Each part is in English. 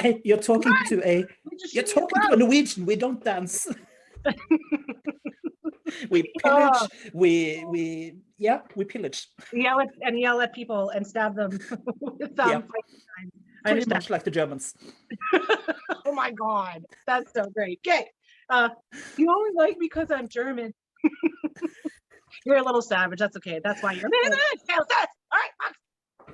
Hey, you're talking to a Norwegian. We don't dance. We pillage. Oh, We pillage. yell at people and stab them with Yeah, fighting knives. I pretty understand. much like the Germans. Oh my God, that's so great. Okay, you only like me because I'm German. You're a little savage. That's okay. That's why you're all right.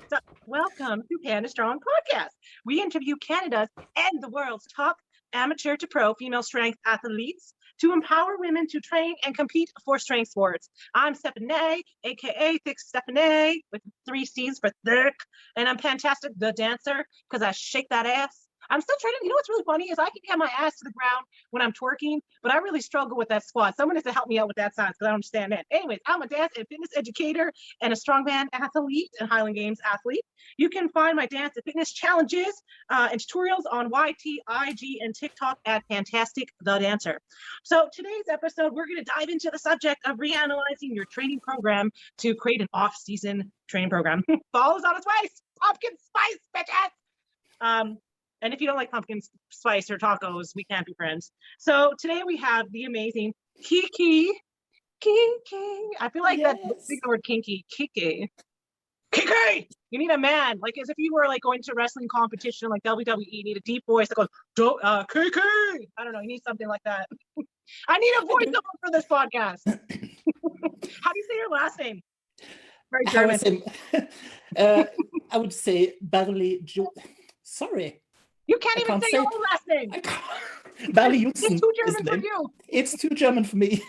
So, welcome to Panda Strong Podcast. We interview Canada's and the world's top amateur to pro female strength athletes to empower women to train and compete for strength sports. I'm Stephanie, aka Thick Stephanie, with 3 C's for thick, and I'm fantastic, the dancer, because I shake that ass. I'm still training. You know what's really funny is I can get my ass to the ground when I'm twerking, but I really struggle with that squat. Someone has to help me out with that science because I don't understand that. Anyways, I'm a dance and fitness educator and a strongman athlete and Highland Games athlete. You can find my dance and fitness challenges and tutorials on YT, IG, and TikTok at Fantastic the Dancer. So today's episode, we're going to dive into the subject of reanalyzing your training program to create an off-season training program. Fall is on its way. Pumpkin spice, bitches. And if you don't like pumpkin spice or tacos, we can't be friends. So today we have the amazing Kikki. Kikki. I feel like that's the word kinky. Kikki. Kikki! You need a man, like as if you were like going to a wrestling competition like WWE. You need a deep voice that goes, Kikki! I don't know. You need something like that. I need a voice for this podcast. How do you say your last name? Very German. I would say barely. Sorry. You can't even say your own last name. Barely It's too German for you. It's too German for me.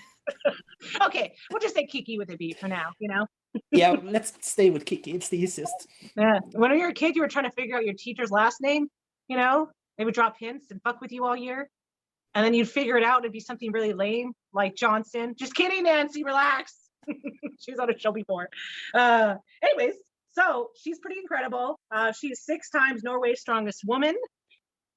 Okay, we'll just say Kikki with a B for now, you know? Yeah, let's stay with Kikki. It's the easiest. Yeah. When you were a kid, you were trying to figure out your teacher's last name, you know? They would drop hints and fuck with you all year. And then you'd figure it out. It'd be something really lame, like Johnson. Just kidding, Nancy, relax. She was on a show before. Anyways, so she's pretty incredible. She's 6 times Norway's Strongest Woman.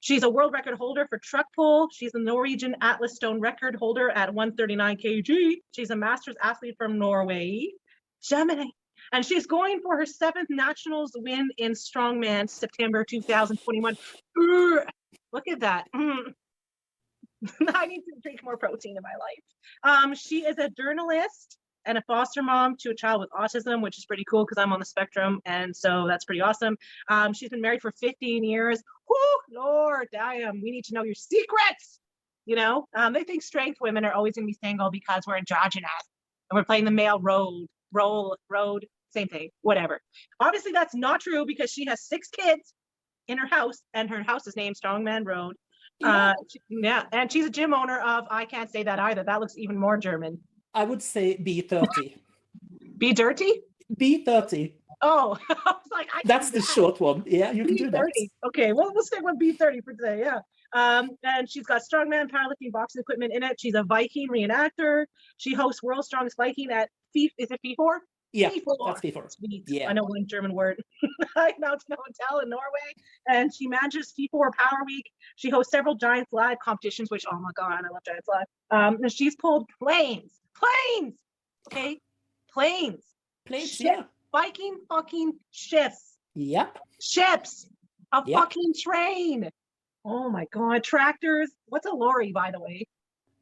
She's a world record holder for truck pull. She's a Norwegian Atlas Stone record holder at 139 kg. She's a Masters athlete from Norway, Germany. And she's going for her 7th nationals win in Strongman, September 2021. Look at that. I need to drink more protein in my life. She is a journalist and a foster mom to a child with autism, which is pretty cool because I'm on the spectrum. And so that's pretty awesome. She's been married for 15 years. Whoo, Lord, damn, we need to know your secrets. You know, they think strength women are always going to be single because we're androgynous and we're playing the male road, same thing, whatever. Obviously, that's not true because she has 6 kids in her house and her house is named Strongman Road. Yeah, and she's a gym owner of, I can't say that either. That looks even more German. I would say B30. Be dirty? B30. Oh, I was like, that's the short one. Yeah, you can do that. Okay, well, we'll stick with B30 for today. Yeah. And she's got strongman, powerlifting, boxing equipment in it. She's a Viking reenactor. She hosts World's Strongest Viking at is it F4? Yeah, that's F4. Sweet. Yeah. I know one German word. Mount Hotel in Norway. And she manages F4 Power Week. She hosts several Giants Live competitions, which, oh my God, I love Giants Live. And she's pulled planes. Okay? Planes. Yeah. Viking fucking ships. Yep. Ships. Fucking train. Oh my God. Tractors. What's a lorry, by the way?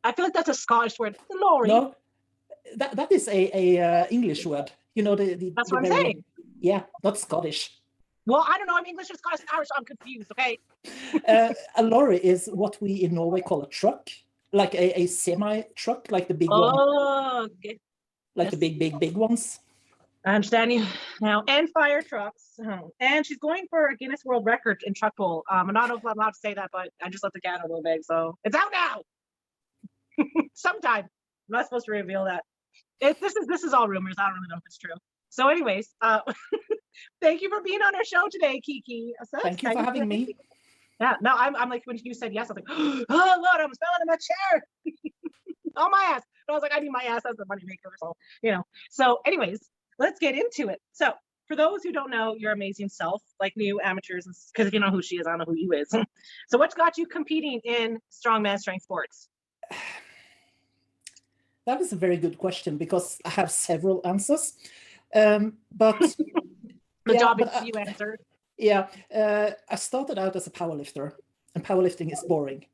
I feel like that's a Scottish word. A lorry. No, that is a English word. You know, that's what I'm saying. Yeah, not Scottish. Well, I don't know. I'm English or Scottish and Irish. I'm confused, okay? A lorry is what we in Norway call a truck. Like a semi-truck, like the big one. Oh, okay. Like the big ones. I understand you now. And fire trucks. And she's going for a Guinness World Record in truck pull. I'm not allowed to say that, but I just let the cat a little bit. So it's out now. Sometime. I'm not supposed to reveal that. This is all rumors. I don't really know if it's true. So anyways, thank you for being on our show today, Kikki. Thank you for having me. Yeah, no, I'm like, when you said yes, I was like, oh Lord, I'm spelling in my chair. On my ass. But I was like, I need my ass as a money maker. So, you know. So anyways, let's get into it. So for those who don't know your amazing self, like new amateurs, because if you know who she is, I don't know who you is. So what's got you competing in strongman strength sports? That is a very good question because I have several answers. But the job is you answered. Yeah, I started out as a powerlifter. and powerlifting is boring.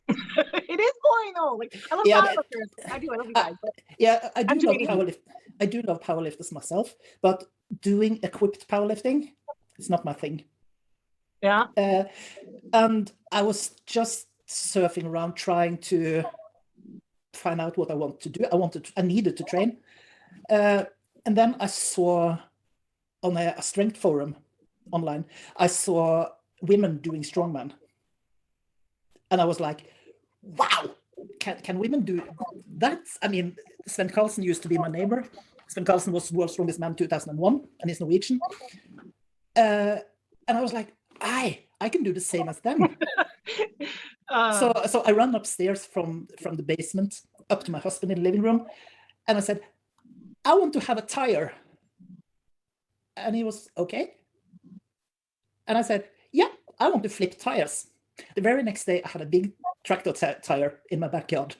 It is boring though. Like I love powerlifters. I do. I love you guys. But Yeah, I do I'm love 280. I do love powerlifters myself, but doing equipped powerlifting is not my thing. Yeah. And I was just surfing around trying to find out what I want to do. I needed to train. And then I saw on a strength forum online, I saw women doing strongman. And I was like, wow, can women do that? I mean, Sven Carlsen used to be my neighbor. Sven Carlsen was World's Strongest Man 2001, and he's Norwegian. And I was like, I can do the same as them. So I ran upstairs from the basement up to my husband in the living room, and I said, I want to have a tire. And he was okay. And I said, yeah, I want to flip tires. The very next day, I had a big tractor tire in my backyard.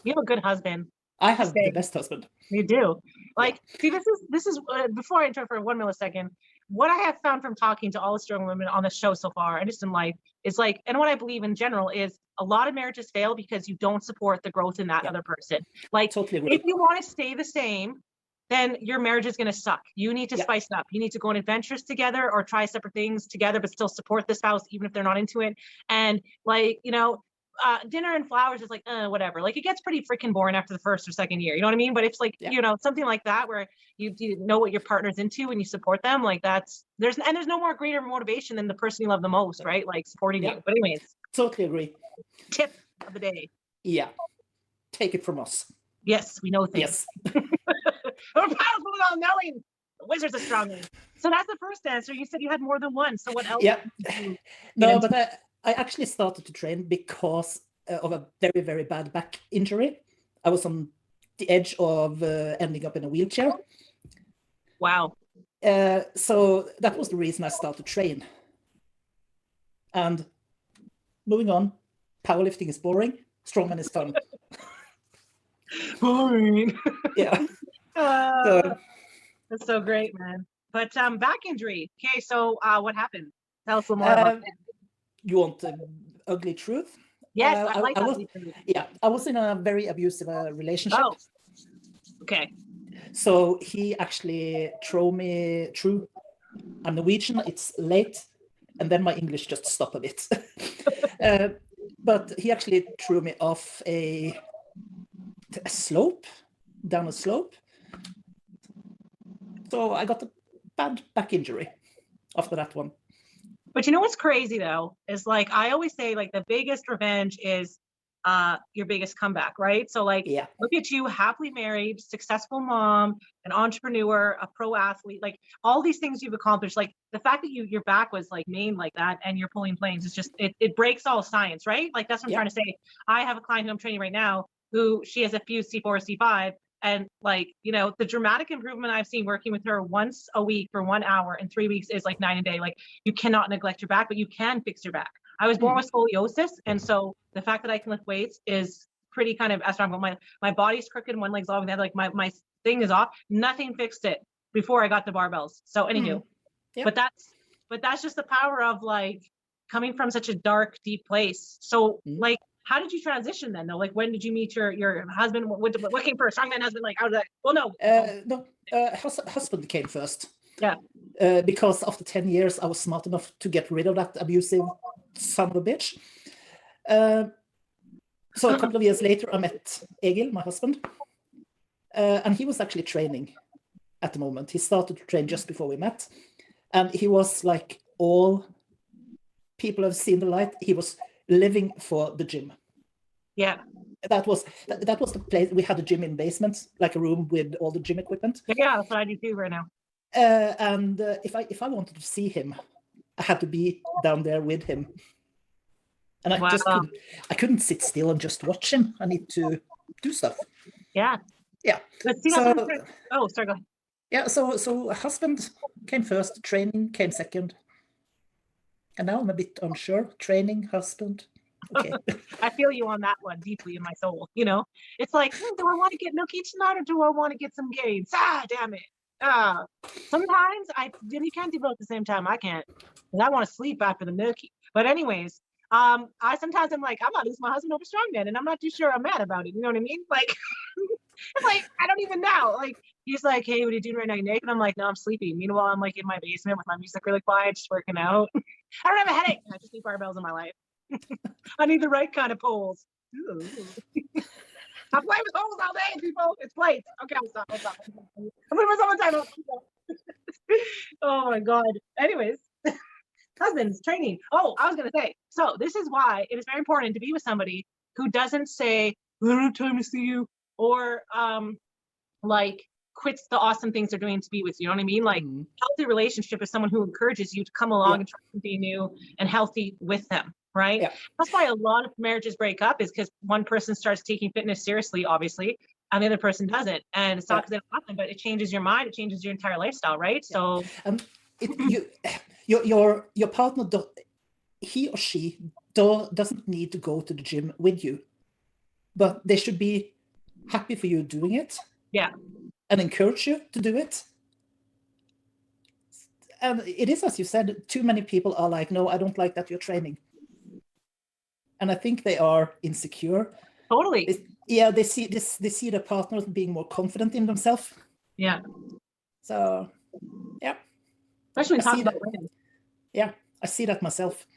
You have a good husband. I have the best husband. You do. Like, see, this is before I interrupt for 1 millisecond. What I have found from talking to all the strong women on the show so far, and just in life, is like, and what I believe in general is a lot of marriages fail because you don't support the growth in that other person. Like, totally agree. If you want to stay the same, then your marriage is going to suck. You need to spice it up. You need to go on adventures together or try separate things together, but still support the spouse, even if they're not into it. And like, dinner and flowers is like, whatever. Like it gets pretty freaking boring after the first or second year. You know what I mean? But it's like, something like that where you know what your partner's into and you support them. Like there's no more greater motivation than the person you love the most, right? Like supporting you. But anyways. Totally agree. Tip of the day. Yeah. Take it from us. Yes, we know things. Yes. We're powerful without knowing. The wizards are stronger. So that's the first answer. You said you had more than one. So what else? Yeah. No, but I actually started to train because of a very, very bad back injury. I was on the edge of ending up in a wheelchair. Wow. So that was the reason I started to train. And moving on, powerlifting is boring. Strongman is fun. Boring. Yeah. That's so great, man. But back injury. Okay, so what happened? Tell us a little more about that. You want the ugly truth? Yes, I like ugly truth. Yeah, I was in a very abusive relationship. Oh, okay. So he actually threw me through. I'm Norwegian, it's late, and then my English just stopped a bit. But he actually threw me off a slope, down a slope. So I got a bad back injury after that one. But you know what's crazy though, is like, I always say like the biggest revenge is your biggest comeback, right? So like, look at you, happily married, successful mom, an entrepreneur, a pro athlete, like all these things you've accomplished. Like the fact that your back was like maimed like that and you're pulling planes is just, it breaks all science, right? Like that's what I'm trying to say. I have a client who I'm training right now who she has a fused C4, C5. And like, the dramatic improvement I've seen working with her once a week for 1 hour in 3 weeks is like night and day. Like you cannot neglect your back, but you can fix your back. I was born with scoliosis. And so the fact that I can lift weights is pretty kind of astronomical. My body's crooked and one leg's longer than the other. Like my thing is off. Nothing fixed it before I got the barbells. So anywho, but that's just the power of like coming from such a dark, deep place. So like, how did you transition then though? Like when did you meet your husband? What came first? Strongman husband? Like how did that? Well, no. Husband came first. Yeah. Because after 10 years, I was smart enough to get rid of that abusive son of a bitch. So a couple of years later, I met Egil, my husband. And he was actually training at the moment. He started to train just before we met. And he was like all people have seen the light. He was living for the gym. Yeah. That was the place. We had a gym in the basement, like a room with all the gym equipment. Yeah, that's what I do too right now. And if I wanted to see him, I had to be down there with him. And I couldn't sit still and just watch him. I need to do stuff. Yeah. Yeah. Let's see. Sorry, go ahead. Yeah, so husband came first, training came second. And now I'm a bit unsure. Training, husband. Okay. I feel you on that one deeply in my soul. It's like, do I want to get milky tonight or do I want to get some gains? Damn it. Sometimes you can't do both at the same time. I can't, because I want to sleep after the nookie. But anyways, I'm like, I'm not losing my husband over strongman, and I'm not too sure I'm mad about it. You know what I mean? Like, I'm like, I don't even know. Like, he's like, hey, what are you doing right now? You naked? I'm like, no, I'm sleeping. Meanwhile, I'm like in my basement with my music really quiet, just working out. I don't have a headache. I just need barbells in my life. I need the right kind of poles. I play with holes all day, people. It's plates. Okay, I'll stop. I'm putting myself on time. Oh my God. Anyways, husbands, training. Oh, I was going to say, so this is why it is very important to be with somebody who doesn't say, I don't have time to see you, or like quits the awesome things they're doing to be with you. You know what I mean? Like, healthy relationship is someone who encourages you to come along and try something new and healthy with them. Right. Yeah. That's why a lot of marriages break up, is because one person starts taking fitness seriously, obviously, and the other person doesn't. And it's not because they don't want them, but it changes your mind. It changes your entire lifestyle. Right. So your partner, he or she doesn't need to go to the gym with you, but they should be happy for you doing it. Yeah. And encourage you to do it. And it is, as you said, too many people are like, no, I don't like that you're training. And I think they are insecure. Totally. They see their partners being more confident in themselves. Yeah. So, yeah. Especially when talking about women. Yeah, I see that myself.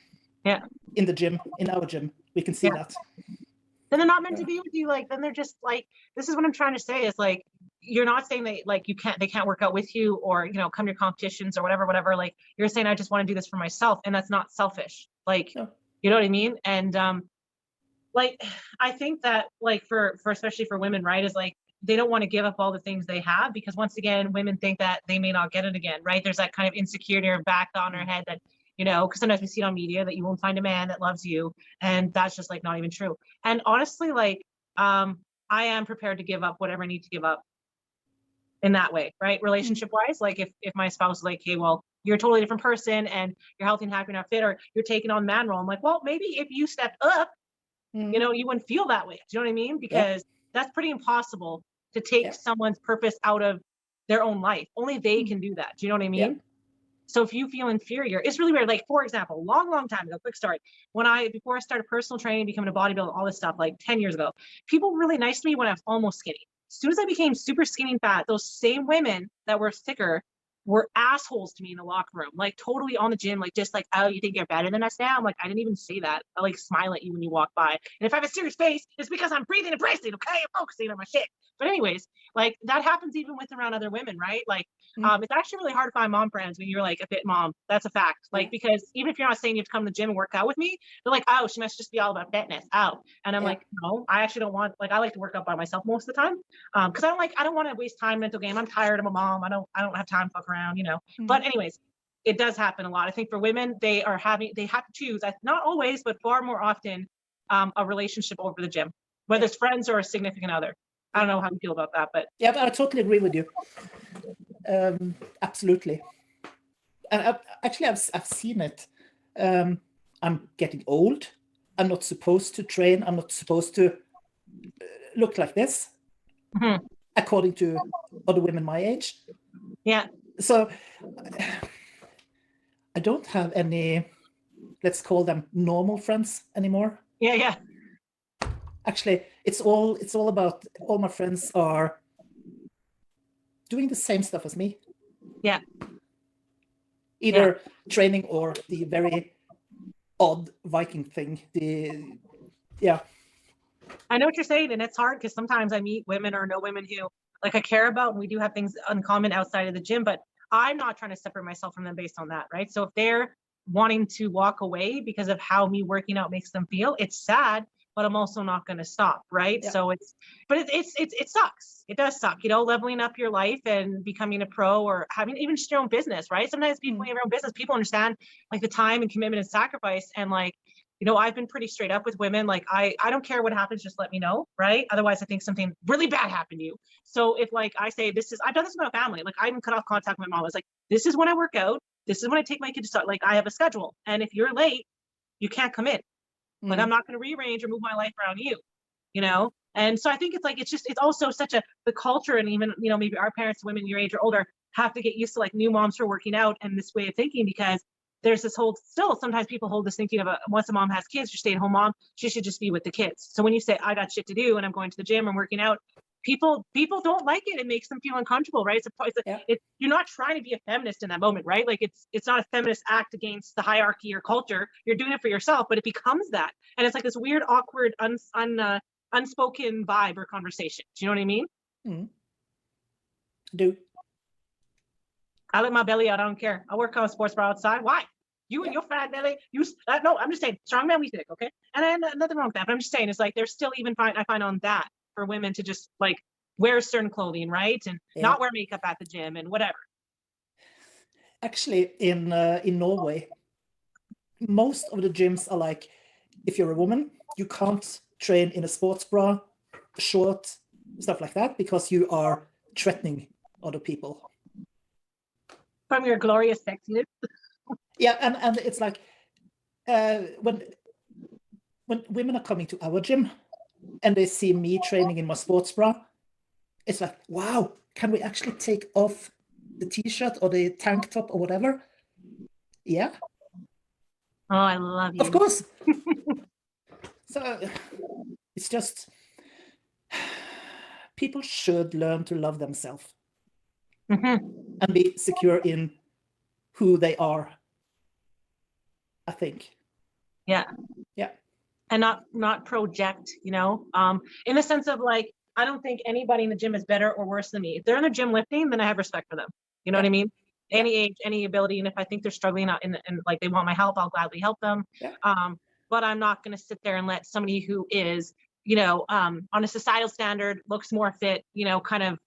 Yeah. In the gym, in our gym, we can see that. Then they're not meant to be with you. Like, then they're just like, this is what I'm trying to say, is like, you're not saying that like they can't work out with you, or, you know, come to your competitions or whatever. Like, you're saying, I just want to do this for myself. And that's not selfish. Like, you know what I mean? And like, I think that like for especially for women, right, is like, they don't want to give up all the things they have, because once again, women think that they may not get it again, right? There's that kind of insecurity or back on her head that, you know, because sometimes we see it on media that you won't find a man that loves you, and that's just like not even true. And honestly, like, I am prepared to give up whatever I need to give up in that way, right? Relationship wise, like if my spouse is like, hey, well, you're a totally different person and you're healthy and happy, not fit, or you're taking on man role, I'm like, well, maybe if you stepped up, you know, you wouldn't feel that way. Do you know what I mean? Because that's pretty impossible to take someone's purpose out of their own life. Only they can do that. Do you know what I mean? So if you feel inferior, it's really weird. Like, for example, long time ago, quick story. Before I started personal training, becoming a bodybuilder, all this stuff, like 10 years ago, people were really nice to me when I was almost skinny. As soon as I became super skinny and fat, those same women that were thicker were assholes to me in the locker room, like totally on the gym, like just like, oh, you think you're better than us now? I'm like, I didn't even say that. I like smile at you when you walk by. And if I have a serious face, it's because I'm breathing and bracing, okay? I'm focusing on my shit. But anyways, like that happens even with around other women, right? Like, it's actually really hard to find mom friends when you're like a fit mom. That's a fact. Like, because even if you're not saying you have to come to the gym and work out with me, they're like, oh, she must just be all about fitness. Oh, and I'm like, no, I actually don't want, like, I like to work out by myself most of the time. Cause I don't want to waste time, mental game. I'm tired. I'm a mom. I don't have time to fuck around, you know? But anyways, it does happen a lot. I think for women, they have to choose, not always, but far more often, a relationship over the gym, whether it's friends or a significant other. I don't know how you feel about that, but yeah, I totally agree with you. Absolutely. And I've seen it. I'm getting old. I'm not supposed to train. I'm not supposed to look like this, according to other women my age. Yeah. So I don't have any, let's call them normal friends anymore. Yeah. Actually, it's all about, all my friends are doing the same stuff as me. Yeah. Either training or the very odd Viking thing. I know what you're saying, and it's hard because sometimes I meet women or know women who like I care about, and we do have things uncommon outside of the gym, but I'm not trying to separate myself from them based on that, right? So if they're wanting to walk away because of how me working out makes them feel, it's sad, but I'm also not going to stop, right? Yeah. So it sucks. It does suck, you know, leveling up your life and becoming a pro, or having even just your own business, right? Sometimes people in your own business, people understand like the time and commitment and sacrifice, and like, you know, I've been pretty straight up with women. Like, I don't care what happens, just let me know, right? Otherwise, I think something really bad happened to you. So if like I say, I've done this with my family. Like, I even cut off contact with my mom. I was like, this is when I work out. This is when I take my kid to start. Like, I have a schedule. And if you're late, you can't come in. Like, I'm not going to rearrange or move my life around you, you know? And so I think it's like, it's also such the culture, and even, you know, maybe our parents, women your age or older, have to get used to like new moms who are working out and this way of thinking, because there's this whole, still sometimes people hold this thinking of once a mom has kids, you're stay-at-home mom, she should just be with the kids. So when you say I got shit to do and I'm going to the gym, I'm working out, people don't like it. It makes them feel uncomfortable, right? You're not trying to be a feminist in that moment, right? Like it's not a feminist act against the hierarchy or culture. You're doing it for yourself, but it becomes that, and it's like this weird, awkward, unspoken vibe or conversation. Do you know what I mean? Mm-hmm. Do. I let my belly out. I don't care. I work on a sports bra outside. Why? You and your fat belly. No, I'm just saying, strong man, we think, okay? And then nothing wrong with that. But I'm just saying, it's like there's still even I find on that for women to just like wear certain clothing, right? And not wear makeup at the gym and whatever. Actually, in Norway, most of the gyms are like, if you're a woman, you can't train in a sports bra, short, stuff like that, because you are threatening other people. From your glorious sexiness. Yeah, and it's like when women are coming to our gym and they see me training in my sports bra, it's like, wow, can we actually take off the t-shirt or the tank top or whatever? Yeah. Oh, I love you. Of course. So it's just, people should learn to love themselves and be secure in who they are, I think. Yeah. Yeah. And not project, you know, in the sense of like, I don't think anybody in the gym is better or worse than me. If they're in the gym lifting, then I have respect for them. You know what I mean? Any age, any ability. And if I think they're struggling and like they want my help, I'll gladly help them. Yeah. But I'm not going to sit there and let somebody who is, you know, on a societal standard, looks more fit, you know, kind of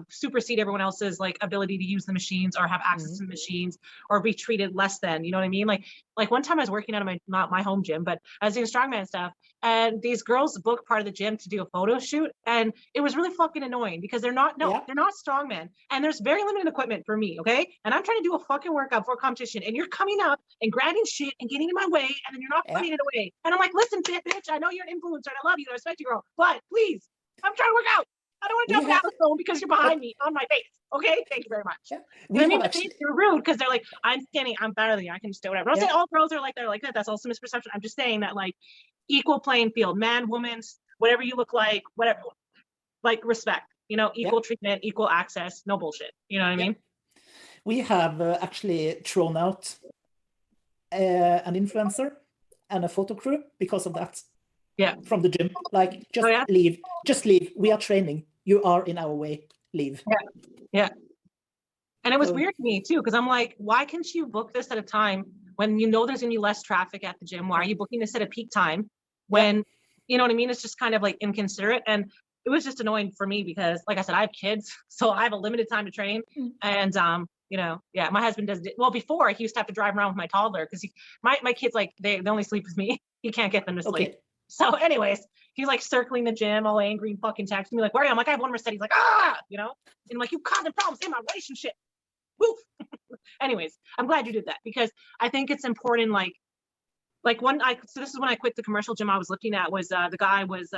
supersede everyone else's like ability to use the machines or have access to the machines or be treated less than, you know what I mean? Like one time I was working out of not my home gym, but I was doing strongman stuff, and these girls booked part of the gym to do a photo shoot, and it was really fucking annoying because they're not strongmen, and there's very limited equipment for me, okay? And I'm trying to do a fucking workout for a competition, and you're coming up and grabbing shit and getting in my way, and then you're not putting it away. And I'm like, listen, bitch, I know you're an influencer and I love you, I respect you, girl, but please, I'm trying to work out. I don't want to jump down the phone because you're behind me on my face. Okay, thank you very much. Yeah. I mean, you're rude because they're like, I'm skinny, I'm better than you, I can just do whatever. I'm not saying all girls are like they're like that. That's also misperception. I'm just saying that like equal playing field, man, woman, whatever you look like, whatever, like respect. You know, equal treatment, equal access, no bullshit. You know what I mean? We have actually thrown out an influencer and a photo crew because of that. Yeah. From the gym, like leave. Just leave. We are training. You are in our way. Leave. Yeah. And it was weird to me too, because I'm like, why can't you book this at a time when you know there's gonna be less traffic at the gym? Why are you booking this at a peak time when you know what I mean? It's just kind of like inconsiderate. And it was just annoying for me because, like I said, I have kids, so I have a limited time to train. And you know, my husband does before he used to have to drive around with my toddler because my kids, like they only sleep with me. He can't get them to sleep. Okay. So anyways, he's like circling the gym all angry and fucking texting me like, where are you? I'm like, I have one more set. He's like, you know, and I'm like, you causing problems in my relationship. Woo. Anyways, I'm glad you did that because I think it's important. So this is when I quit the commercial gym I was looking at, was the guy was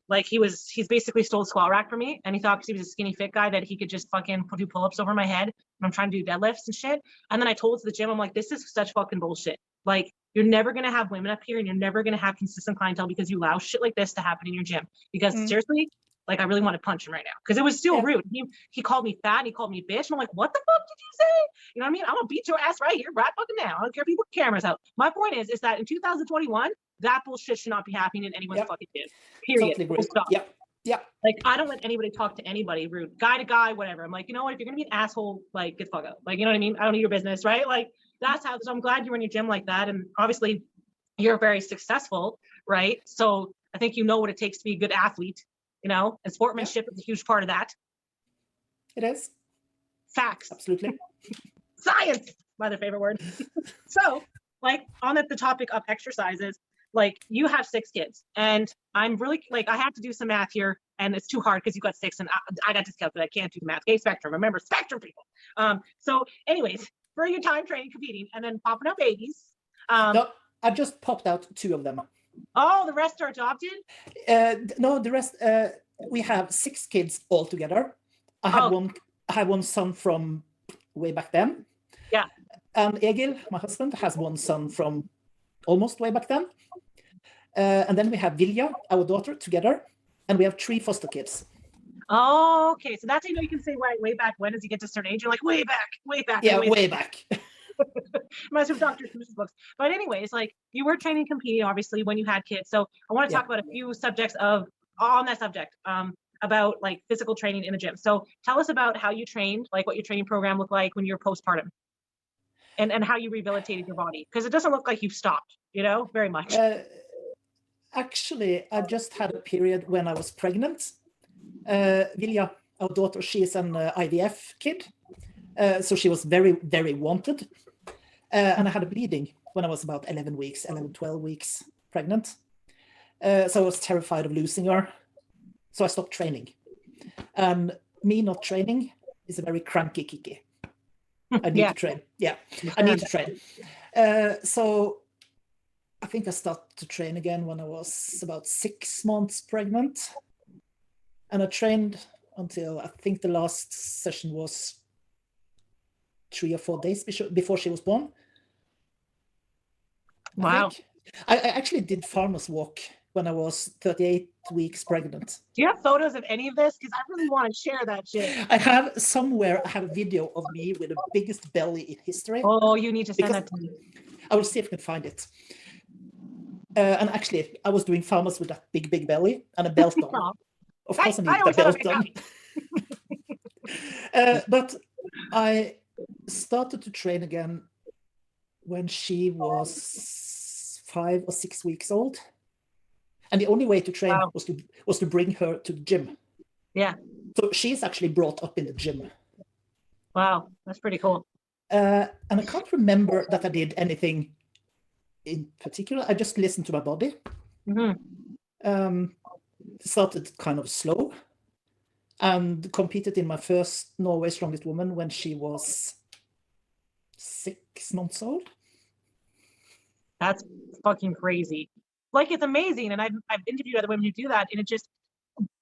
like he's basically stole a squat rack from me, and he thought because he was a skinny fit guy that he could just fucking do pull-ups over my head when I'm trying to do deadlifts and shit. And then I told the gym, I'm like, this is such fucking bullshit. Like, you're never going to have women up here and you're never going to have consistent clientele because you allow shit like this to happen in your gym. Because seriously, like, I really want to punch him right now because it was still rude. He called me fat and he called me a bitch. And I'm like, what the fuck did you say? You know what I mean? I'm going to beat your ass right here, right fucking now. I don't care if you put cameras out. My point is that in 2021, that bullshit should not be happening in anyone's fucking gym. Period. Totally agree. Stop. Yeah. Like, I don't let anybody talk to anybody rude, guy to guy, whatever. I'm like, you know what? If you're going to be an asshole, like, get the fuck out. Like, you know what I mean? I don't need your business, right? Like, that's how, so I'm glad you're in your gym like that. And obviously you're very successful, right? So I think you know what it takes to be a good athlete, you know, and sportsmanship is a huge part of that. It is. Facts. Absolutely. Science, my other favorite word. So, like, on the topic of exercises, like, you have 6 kids, and I'm really, like, I have to do some math here, and it's too hard because you got 6, and I got dyscalculic. I can't do the math. Okay, spectrum. Remember, spectrum, people. So, anyways, for your time training, competing, and then popping out babies. No, I just popped out 2 of them. Oh, the rest are adopted? No, the rest, we have 6 kids all together. I have one son from way back then. Yeah. And Egil, my husband, has one son from almost way back then. And then we have Vilja, our daughter, together. And we have 3 foster kids. Oh, okay. So that's how you know you can say way back when, as you get to a certain age, you're like, way back. Yeah, way back. Reminds me of Dr. Seuss's books. But anyways, like, you were training, competing, obviously, when you had kids. So I want to talk about a few subjects on that subject, about like physical training in the gym. So tell us about how you trained, like what your training program looked like when you were postpartum, and how you rehabilitated your body. Because it doesn't look like you've stopped, very much. Actually, I just had a period when I was pregnant. Vilja, our daughter, she is an IVF kid. So she was very, very wanted. And I had a bleeding when I was about 11, 12 weeks pregnant. So I was terrified of losing her. So I stopped training. And me not training is a very cranky Kikki. I need to train. Yeah, I need to train. So I think I started to train again when I was about 6 months pregnant. And I trained until I think the last session was 3 or 4 days before she was born. Wow. I actually did farmer's walk when I was 38 weeks pregnant. Do you have photos of any of this? Because I really want to share that shit. I have a video of me with the biggest belly in history. Oh, you need to send that to me. I will see if I can find it. And actually, I was doing farmers with that big belly and a belt on. Of course, I need the belt on. But I started to train again when she was 5 or 6 weeks old, and the only way to train was to bring her to the gym. Yeah. So she's actually brought up in the gym. Wow, that's pretty cool. And I can't remember that I did anything in particular. I just listened to my body. Mm-hmm. Started kind of slow, and competed in my first Norway's Strongest Woman when she was 6 months old. That's fucking crazy. Like, it's amazing, and I've interviewed other women who do that, and it just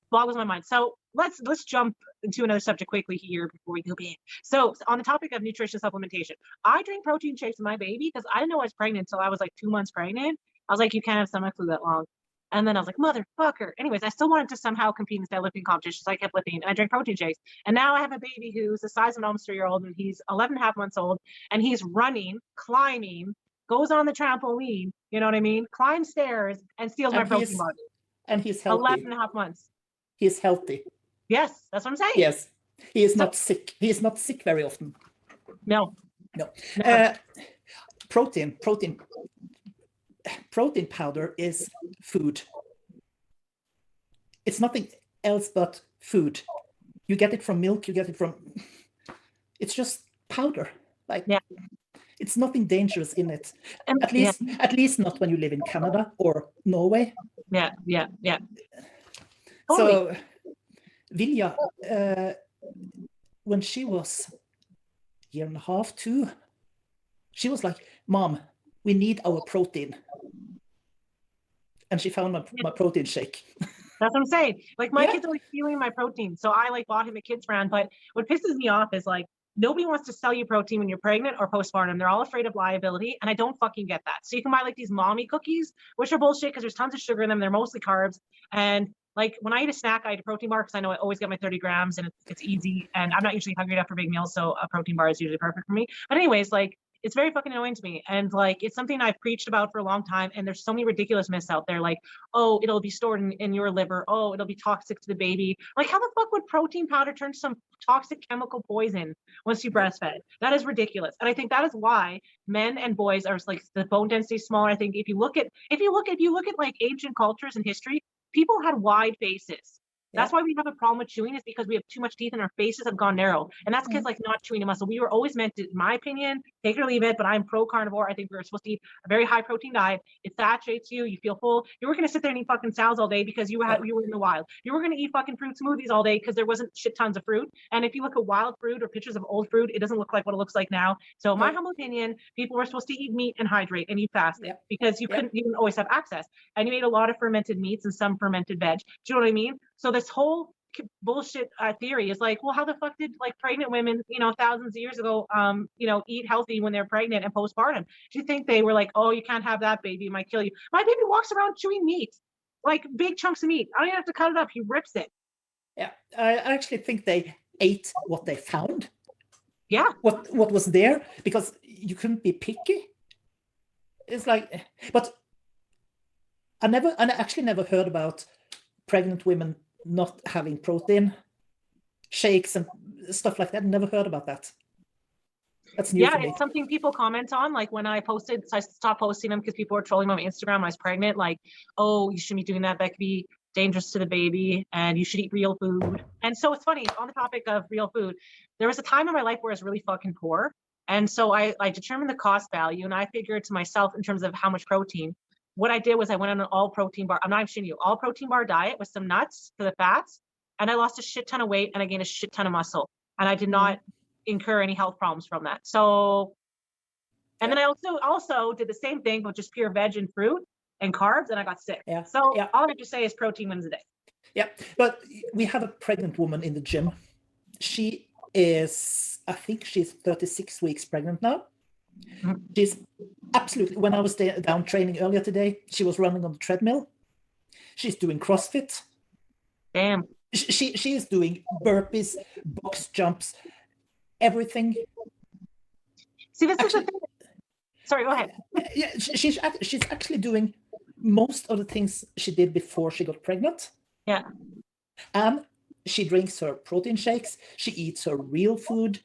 boggles my mind. So let's jump into another subject quickly here before we go in. So on the topic of nutrition supplementation, I drink protein shakes with my baby because I didn't know I was pregnant until I was like 2 months pregnant. I was like, you can't have stomach flu that long. And then I was like, motherfucker. Anyways, I still wanted to somehow compete in deadlifting competitions. So I kept lifting, and I drank protein shakes. And now I have a baby who's the size of an almost 3-year-old, and he's 11 and a half months old, and he's running, climbing, goes on the trampoline, you know what I mean? Climbs stairs and steals my protein bar. And he's healthy. 11 and a half months. He's healthy. Yes, that's what I'm saying. Yes. He is not sick. He is not sick very often. No. Protein powder is food. It's nothing else but food. You get it from milk, it's just powder. It's nothing dangerous in it. At least not when you live in Canada or Norway. Yeah. Totally. So Vilja, when she was 1.5 years, 2, she was like, Mom, we need our protein. And she found my protein shake. That's what I'm saying. Like, my kid's always stealing my protein. So I bought him a kids brand. But what pisses me off is nobody wants to sell you protein when you're pregnant or postpartum. They're all afraid of liability. And I don't fucking get that. So you can buy these mommy cookies, which are bullshit because there's tons of sugar in them. They're mostly carbs. And when I eat a snack, I eat a protein bar because I know I always get my 30 grams and it's easy. And I'm not usually hungry enough for big meals. So a protein bar is usually perfect for me. But anyways, it's very fucking annoying to me. And it's something I've preached about for a long time. And there's so many ridiculous myths out there. Oh, it'll be stored in your liver. Oh, it'll be toxic to the baby. How the fuck would protein powder turn to some toxic chemical poison once you breastfed? That is ridiculous. And I think that is why men and boys are the bone density is smaller. I think if you look at ancient cultures and history, people had wide faces. That's why we have a problem with chewing, is because we have too much teeth and our faces have gone narrow. And that's because like not chewing a muscle. We were always meant to, in my opinion, take it or leave it, but I'm pro carnivore. I think we're supposed to eat a very high protein diet. It saturates you. You feel full. You were going to sit there and eat fucking salads all day because you were in the wild. You were going to eat fucking fruit smoothies all day because there wasn't shit tons of fruit. And if you look at wild fruit or pictures of old fruit, it doesn't look like what it looks like now. So my humble opinion, people were supposed to eat meat and hydrate, and you fasted because you didn't always have access. And you ate a lot of fermented meats and some fermented veg. Do you know what I mean? So this whole bullshit theory is like, well, how the fuck did like pregnant women, thousands of years ago, eat healthy when they're pregnant and postpartum? Do you think they were like, oh, you can't have that baby, it might kill you? My baby walks around chewing meat, like big chunks of meat. I don't even have to cut it up. He rips it. Yeah, I actually think they ate what they found. Yeah. What was there, because you couldn't be picky. It's like, but I actually never heard about pregnant women not having protein shakes and stuff like that. Never heard about that. That's new for me. It's something people comment on. Like when I posted, so I stopped posting them because people were trolling me on Instagram when I was pregnant. Like, oh, you shouldn't be doing that. That could be dangerous to the baby, and you should eat real food. And so it's funny, on the topic of real food, there was a time in my life where I was really fucking poor. And so I determined the cost value, and I figured to myself in terms of how much protein. What I did was I went on an all protein bar. I'm not even shitting you, all protein bar diet with some nuts for the fats. And I lost a shit ton of weight and I gained a shit ton of muscle. And I did not incur any health problems from that. So, and then I also did the same thing, but just pure veg and fruit and carbs, and I got sick. So all I have to say is protein wins the day. Yeah, but we have a pregnant woman in the gym. She is, I think she's 36 weeks pregnant now. She's absolutely, when I was down training earlier today, she was running on the treadmill. She's doing CrossFit. Damn. She is doing burpees, box jumps, everything. See, this is the thing. Sorry, go ahead. Yeah, she's actually doing most of the things she did before she got pregnant. Yeah. And she drinks her protein shakes. She eats her real food.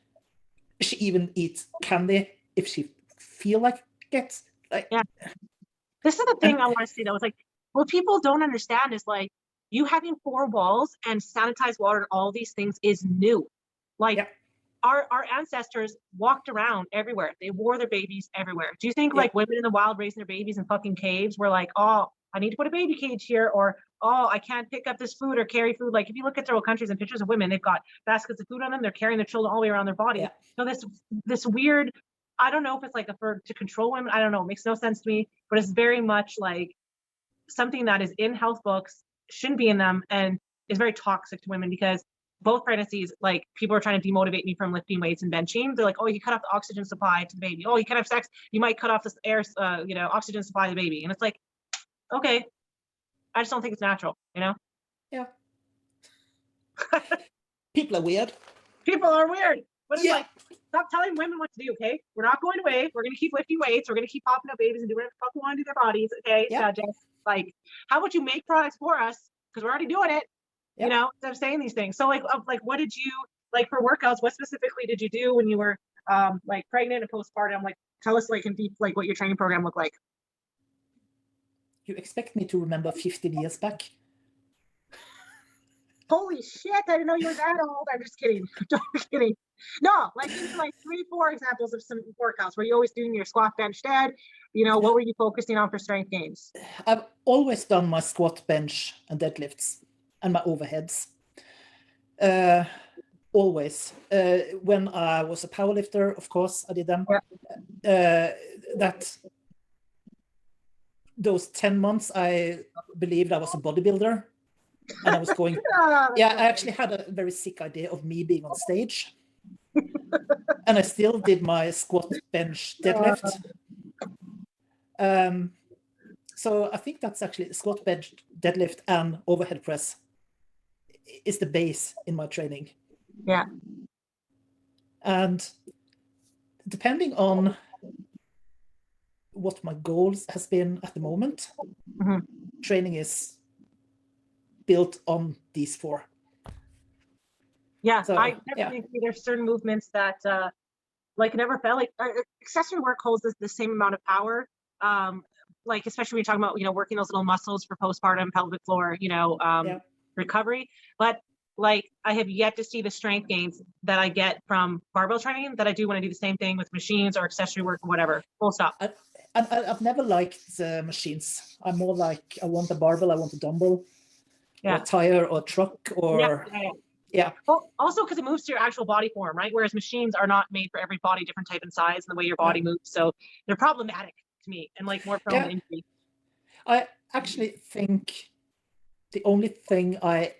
She even eats candy if she feel like it. Yeah. This is the thing I want to say that was like, what people don't understand is like, you having 4 walls and sanitized water and all these things is new. Like our ancestors walked around everywhere. They wore their babies everywhere. Do you think like women in the wild raising their babies in fucking caves were like, oh, I need to put a baby cage here, or oh, I can't pick up this food or carry food? Like if you look at third world countries and pictures of women, they've got baskets of food on them. They're carrying their children all the way around their body. Yeah. So this weird, I don't know if it's like to control women. I don't know. It makes no sense to me, but it's very much like something that is in health books, shouldn't be in them, and is very toxic to women, because both pregnancies, like people are trying to demotivate me from lifting weights and benching. They're like, oh, you cut off the oxygen supply to the baby. Oh, you can't have sex. You might cut off the air, oxygen supply to the baby. And it's like, okay, I just don't think it's natural, Yeah. People are weird. People are weird. But it's like, stop telling women what to do, okay? We're not going away. We're going to keep lifting weights. We're going to keep popping up babies and doing whatever the fuck we want to do their bodies, okay? Yeah. Just like, how about you make products for us? Because we're already doing it, instead of saying these things. So like what did you, like for workouts, what specifically did you do when you were like pregnant and postpartum? Like, tell us like in deep, like what your training program looked like. You expect me to remember 15 years back? Holy shit, I didn't know you were that old. I'm just kidding. I'm kidding. No, like give me like 3-4 examples of some workouts. Were you always doing your squat, bench, dead? What were you focusing on for strength gains? I've always done my squat, bench, and deadlifts, and my overheads. Always. When I was a powerlifter, of course, I did them. Yeah. Those 10 months, I believed I was a bodybuilder. And I was going, I actually had a very sick idea of me being on stage. And I still did my squat, bench, deadlift. So I think that's actually squat, bench, deadlift, and overhead press is the base in my training. Yeah. And depending on what my goals has been at the moment, training is built on these 4. Yeah, so, I definitely think there's certain movements that like never felt like accessory work holds the same amount of power. Like especially when you're talking about working those little muscles for postpartum, pelvic floor, recovery. But like, I have yet to see the strength gains that I get from barbell training that I do when I do the same thing with machines or accessory work or whatever. Full stop. I've never liked machines. I'm more like, I want a barbell, I want a dumbbell, or a tire, or a truck, or yeah. Well, also because it moves to your actual body form, right? Whereas machines are not made for every body, different type and size, and the way your body moves. So they're problematic to me and like more prone to injury. I actually think the only thing I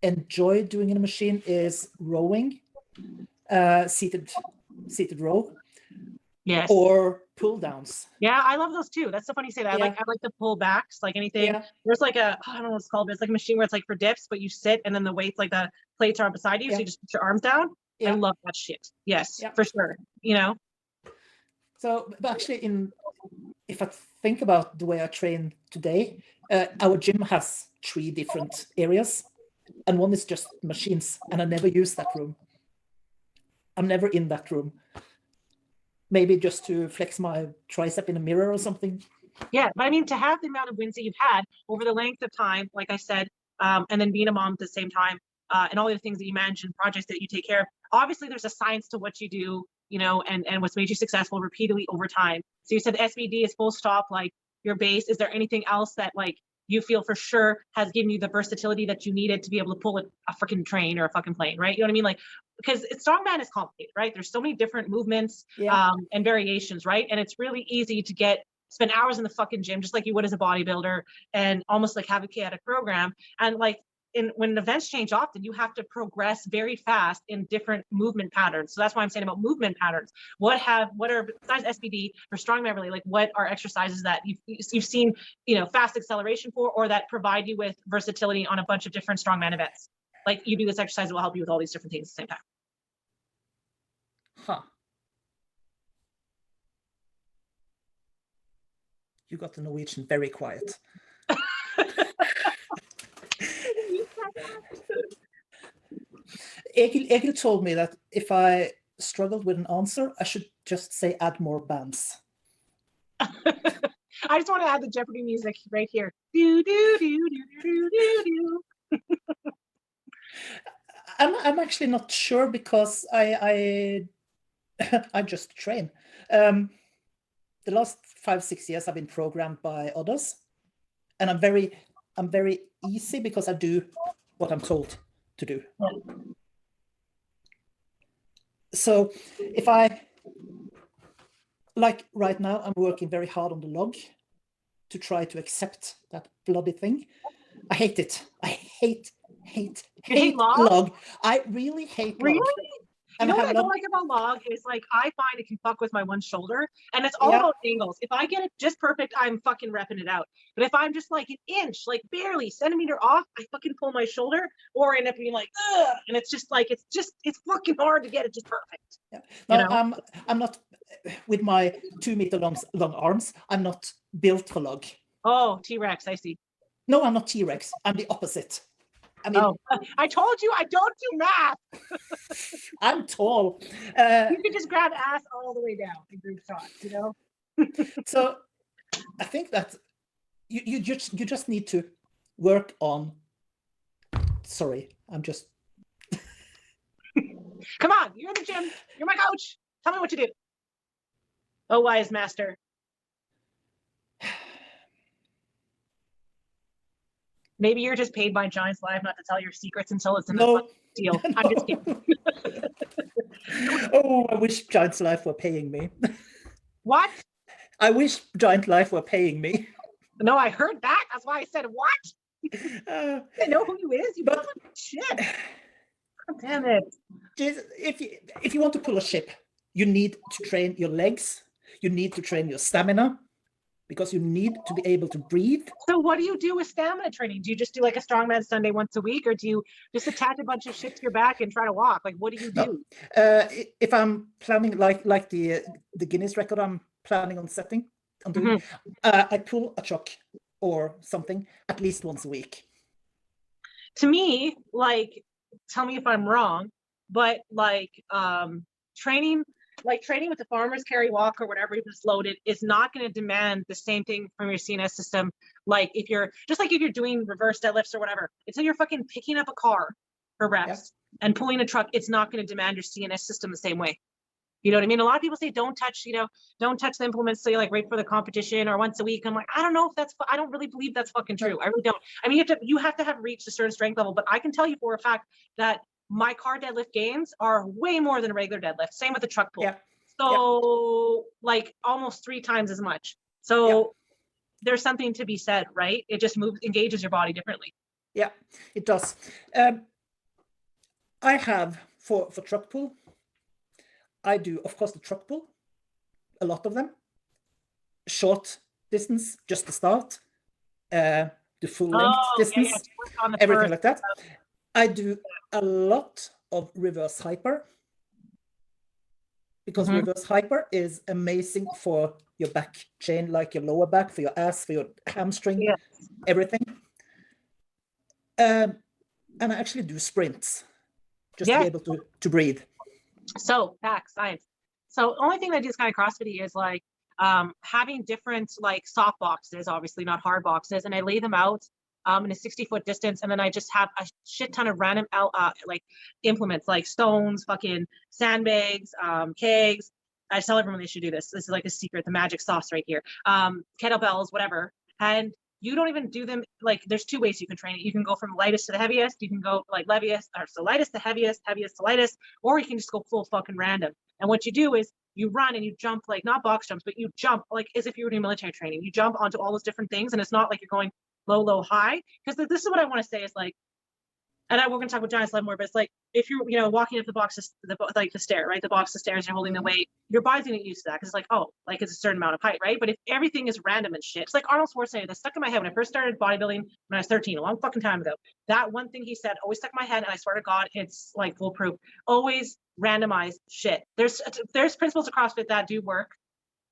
enjoy doing in a machine is rowing, seated row. Yes. Or pull downs. Yeah, I love those too. That's so funny you say that. I like the pull backs, like anything. Yeah. There's like I don't know what it's called, but it's like a machine where it's like for dips, but you sit and then the weights, like the plates are beside you, so you just put your arms down. I love that shit. Yes, for sure. You know. So, but actually, if I think about the way I train today, our gym has 3 different areas, and one is just machines, and I never use that room. I'm never in that room. Maybe just to flex my tricep in a mirror or something. Yeah, but I mean, to have the amount of wins that you've had over the length of time, like I said, and then being a mom at the same time, and all the things that you mentioned, projects that you take care of, obviously there's a science to what you do, you know, and what's made you successful repeatedly over time. So you said the SBD is full stop, like your base. Is there anything else that like you feel for sure has given you the versatility that you needed to be able to pull a freaking train or a fucking plane, right? You know what I mean? Like, because strongman is complicated, right? There's so many different movements and variations, right? And it's really easy to spend hours in the fucking gym, just like you would as a bodybuilder, and almost like have a chaotic program. And like, when events change often, you have to progress very fast in different movement patterns. So that's why I'm saying about movement patterns. What are, besides SBD for strongman really, like what are exercises that you've seen, you know, fast acceleration for, or that provide you with versatility on a bunch of different strongman events? Like you do this exercise that will help you with all these different things at the same time. Huh. You got the Norwegian very quiet. Egil told me that if I struggled with an answer, I should just say add more bands. I just want to add the Jeopardy music right here. Do, do, do, do, do, do, do. I'm actually not sure because I just train. The last 5-6 years I've been programmed by others, and I'm very easy because I do what I'm told to do. So if I, like right now, I'm working very hard on the log to try to accept that bloody thing. I hate it. I hate log. I really hate log. Really? You know what I don't like about log is like, I find it can fuck with my one shoulder, and it's all about angles. If I get it just perfect, I'm fucking repping it out. But if I'm just like an inch, like barely centimeter off, I fucking pull my shoulder or end up being like, ugh. And it's just like, it's fucking hard to get it just perfect. Yeah. No, you know? I'm not, with my 2 meter long arms, I'm not built for log. Oh, T-Rex, I see. No, I'm not T-Rex. I'm the opposite. I mean, I told you I don't do math. I'm tall. You can just grab ass all the way down in group shots, you know? So I think that you just need to work on. Sorry, I'm just. Come on, you're in the gym. You're my coach. Tell me what to do. Oh, wise master. Maybe you're just paid by Giants Live not to tell your secrets until it's in the deal. No. I'm just kidding. Oh, I wish Giants Live were paying me. What? I wish Giant Life were paying me. No, I heard that. That's why I said, what? I know who you is. You but shit. God damn it. If you want to pull a ship, you need to train your legs. You need to train your stamina, because you need to be able to breathe. So what do you do with stamina training? Do you just do like a strongman Sunday once a week, or do you just attach a bunch of shit to your back and try to walk? Like, what do you do? If I'm planning, like the Guinness record I'm planning on setting, on doing, I pull a truck or something at least once a week. To me, like, tell me if I'm wrong, but like training like training with the farmer's carry walk or whatever is loaded is not going to demand the same thing from your CNS system. Like if you're doing reverse deadlifts or whatever, until you're fucking picking up a car for reps and pulling a truck, it's not going to demand your CNS system the same way. You know what I mean? A lot of people say don't touch the implements, say like right for the competition or once a week. I'm like, I don't know if I don't really believe that's fucking true. I really don't. I mean, you have to have reached a certain strength level, but I can tell you for a fact that my car deadlift gains are way more than a regular deadlift. Same with the truck pull. Yeah. So like almost 3 times as much. So there's something to be said, right? It just engages your body differently. Yeah, it does. I have for truck pull, I do, of course, the truck pull, a lot of them. Short distance, just the start. The full length distance, everything like that. I do a lot of reverse hyper, because reverse hyper is amazing for your back chain, like your lower back, for your ass, for your hamstring, everything. And I actually do sprints, just to be able to breathe. So facts, science. So only thing that I do is kind of CrossFit is like having different like soft boxes, obviously not hard boxes, and I lay them out in a 60-foot distance, and then I just have a shit ton of random like implements, like stones, fucking sandbags, kegs. I tell everyone they should do this. This is like a secret, the magic sauce right here. Kettlebells, whatever. And you don't even do them, like there's 2 ways you can train it. You can go from lightest to the heaviest. You can go like lightest to heaviest, heaviest to lightest, or you can just go full fucking random. And what you do is you run and you jump, like not box jumps, but you jump like as if you were doing military training. You jump onto all those different things, and it's not like you're going low, low, high. Because this is what I want to say is like, and we're going to talk about giant sled more, but it's like if you're walking up the boxes, like the stair, right? The box of stairs, you're holding the weight. Your body's gonna get used to that because it's like, oh, like it's a certain amount of height, right? But if everything is random and shit, it's like Arnold Schwarzenegger. That stuck in my head when I first started bodybuilding when I was 13, a long fucking time ago. That one thing he said always stuck in my head, and I swear to God, it's like foolproof. Always randomize shit. There's principles of CrossFit that do work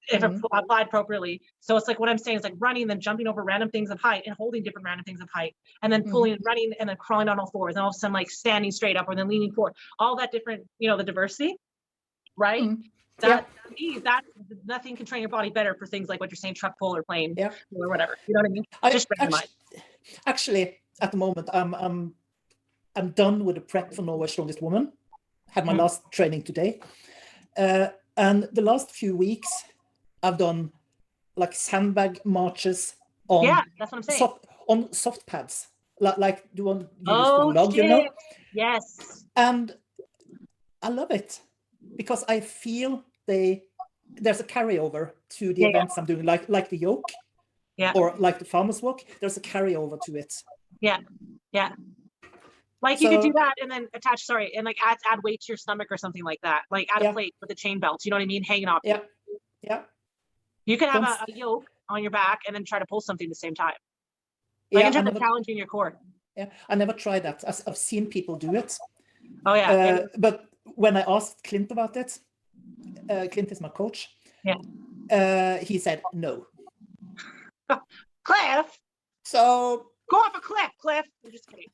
if applied appropriately. So it's like what I'm saying is like running, then jumping over random things of height and holding different random things of height, and then pulling and running, and then crawling on all fours, and all of a sudden like standing straight up or then leaning forward. All that different, the diversity, right? That nothing can train your body better for things like what you're saying, truck pull or plane or whatever. You know what I mean? Just randomize. Actually, at the moment, I'm done with the prep for Norway's Strongest Woman. Had my last training today, and the last few weeks I've done like sandbag marches on that's what I'm saying. On soft pads, like the one you used to log, Yes. And I love it because I feel there's a carryover to the events I'm doing, like the yoke, or like the farmer's walk. There's a carryover to it. Yeah. Like you could do that and then attach, and like add weight to your stomach or something like that. Like add a plate with a chain belt. You know what I mean? Hanging off. Yeah. You could have a yoke on your back and then try to pull something at the same time. Like in terms of challenging your core. Yeah, I never tried that. I've seen people do it. Oh yeah. But when I asked Clint about it, Clint is my coach. Yeah. He said no. Cliff. So go off a cliff, Cliff. I'm just kidding.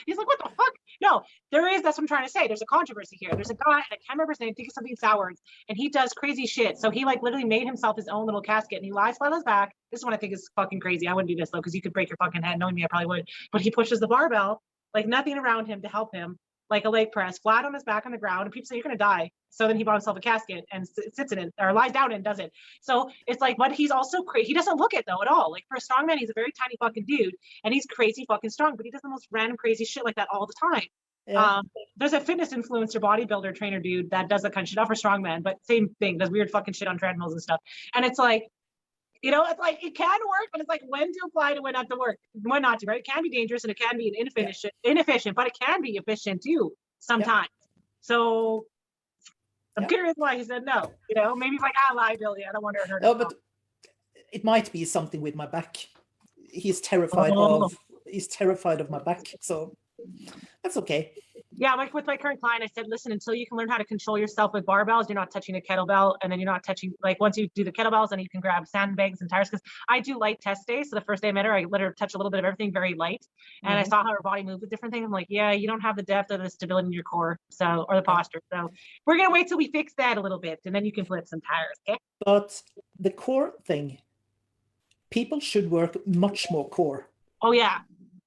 He's like, what the fuck? No, that's what I'm trying to say. There's a controversy here. There's a guy, and I can't remember his name, I think it's something Sowards, and he does crazy shit. So he like literally made himself his own little casket, and he lies flat on his back. This is what I think is fucking crazy. I wouldn't do this though, because you could break your fucking head. Knowing me, I probably would. But he pushes the barbell, like nothing around him to help him, like a leg press, flat on his back on the ground, and people say you're gonna die. So then he bought himself a casket and sits in it, or lies down and does it. So it's like, but he's also crazy. He doesn't look it though at all. Like for a strongman, he's a very tiny fucking dude, and he's crazy fucking strong, but he does the most random crazy shit like that all the time. Yeah. There's a fitness influencer, bodybuilder, trainer dude that does that kind of shit, not for strongman, but same thing, does weird fucking shit on treadmills and stuff. And it's like, it's like it can work, but it's like when to apply to when not to work, when not to, right? It can be dangerous and it can be inefficient, but it can be efficient too sometimes. So I'm curious why he said no. Maybe he's like, liability. I don't want to hurt him. No, but it might be something with my back. He's terrified of my back, so that's okay. Yeah, like with my current client, I said, listen, until you can learn how to control yourself with barbells, you're not touching a kettlebell, and then you're not touching, like, once you do the kettlebells, then you can grab sandbags and tires. Because I do light test days. So the first day I met her, I let her touch a little bit of everything, very light, and I saw how her body moved with different things. I'm like, yeah, you don't have the depth or the stability in your core, so, or the posture. So we're gonna wait till we fix that a little bit, and then you can flip some tires. Okay. But the core thing, people should work much more core. Oh yeah,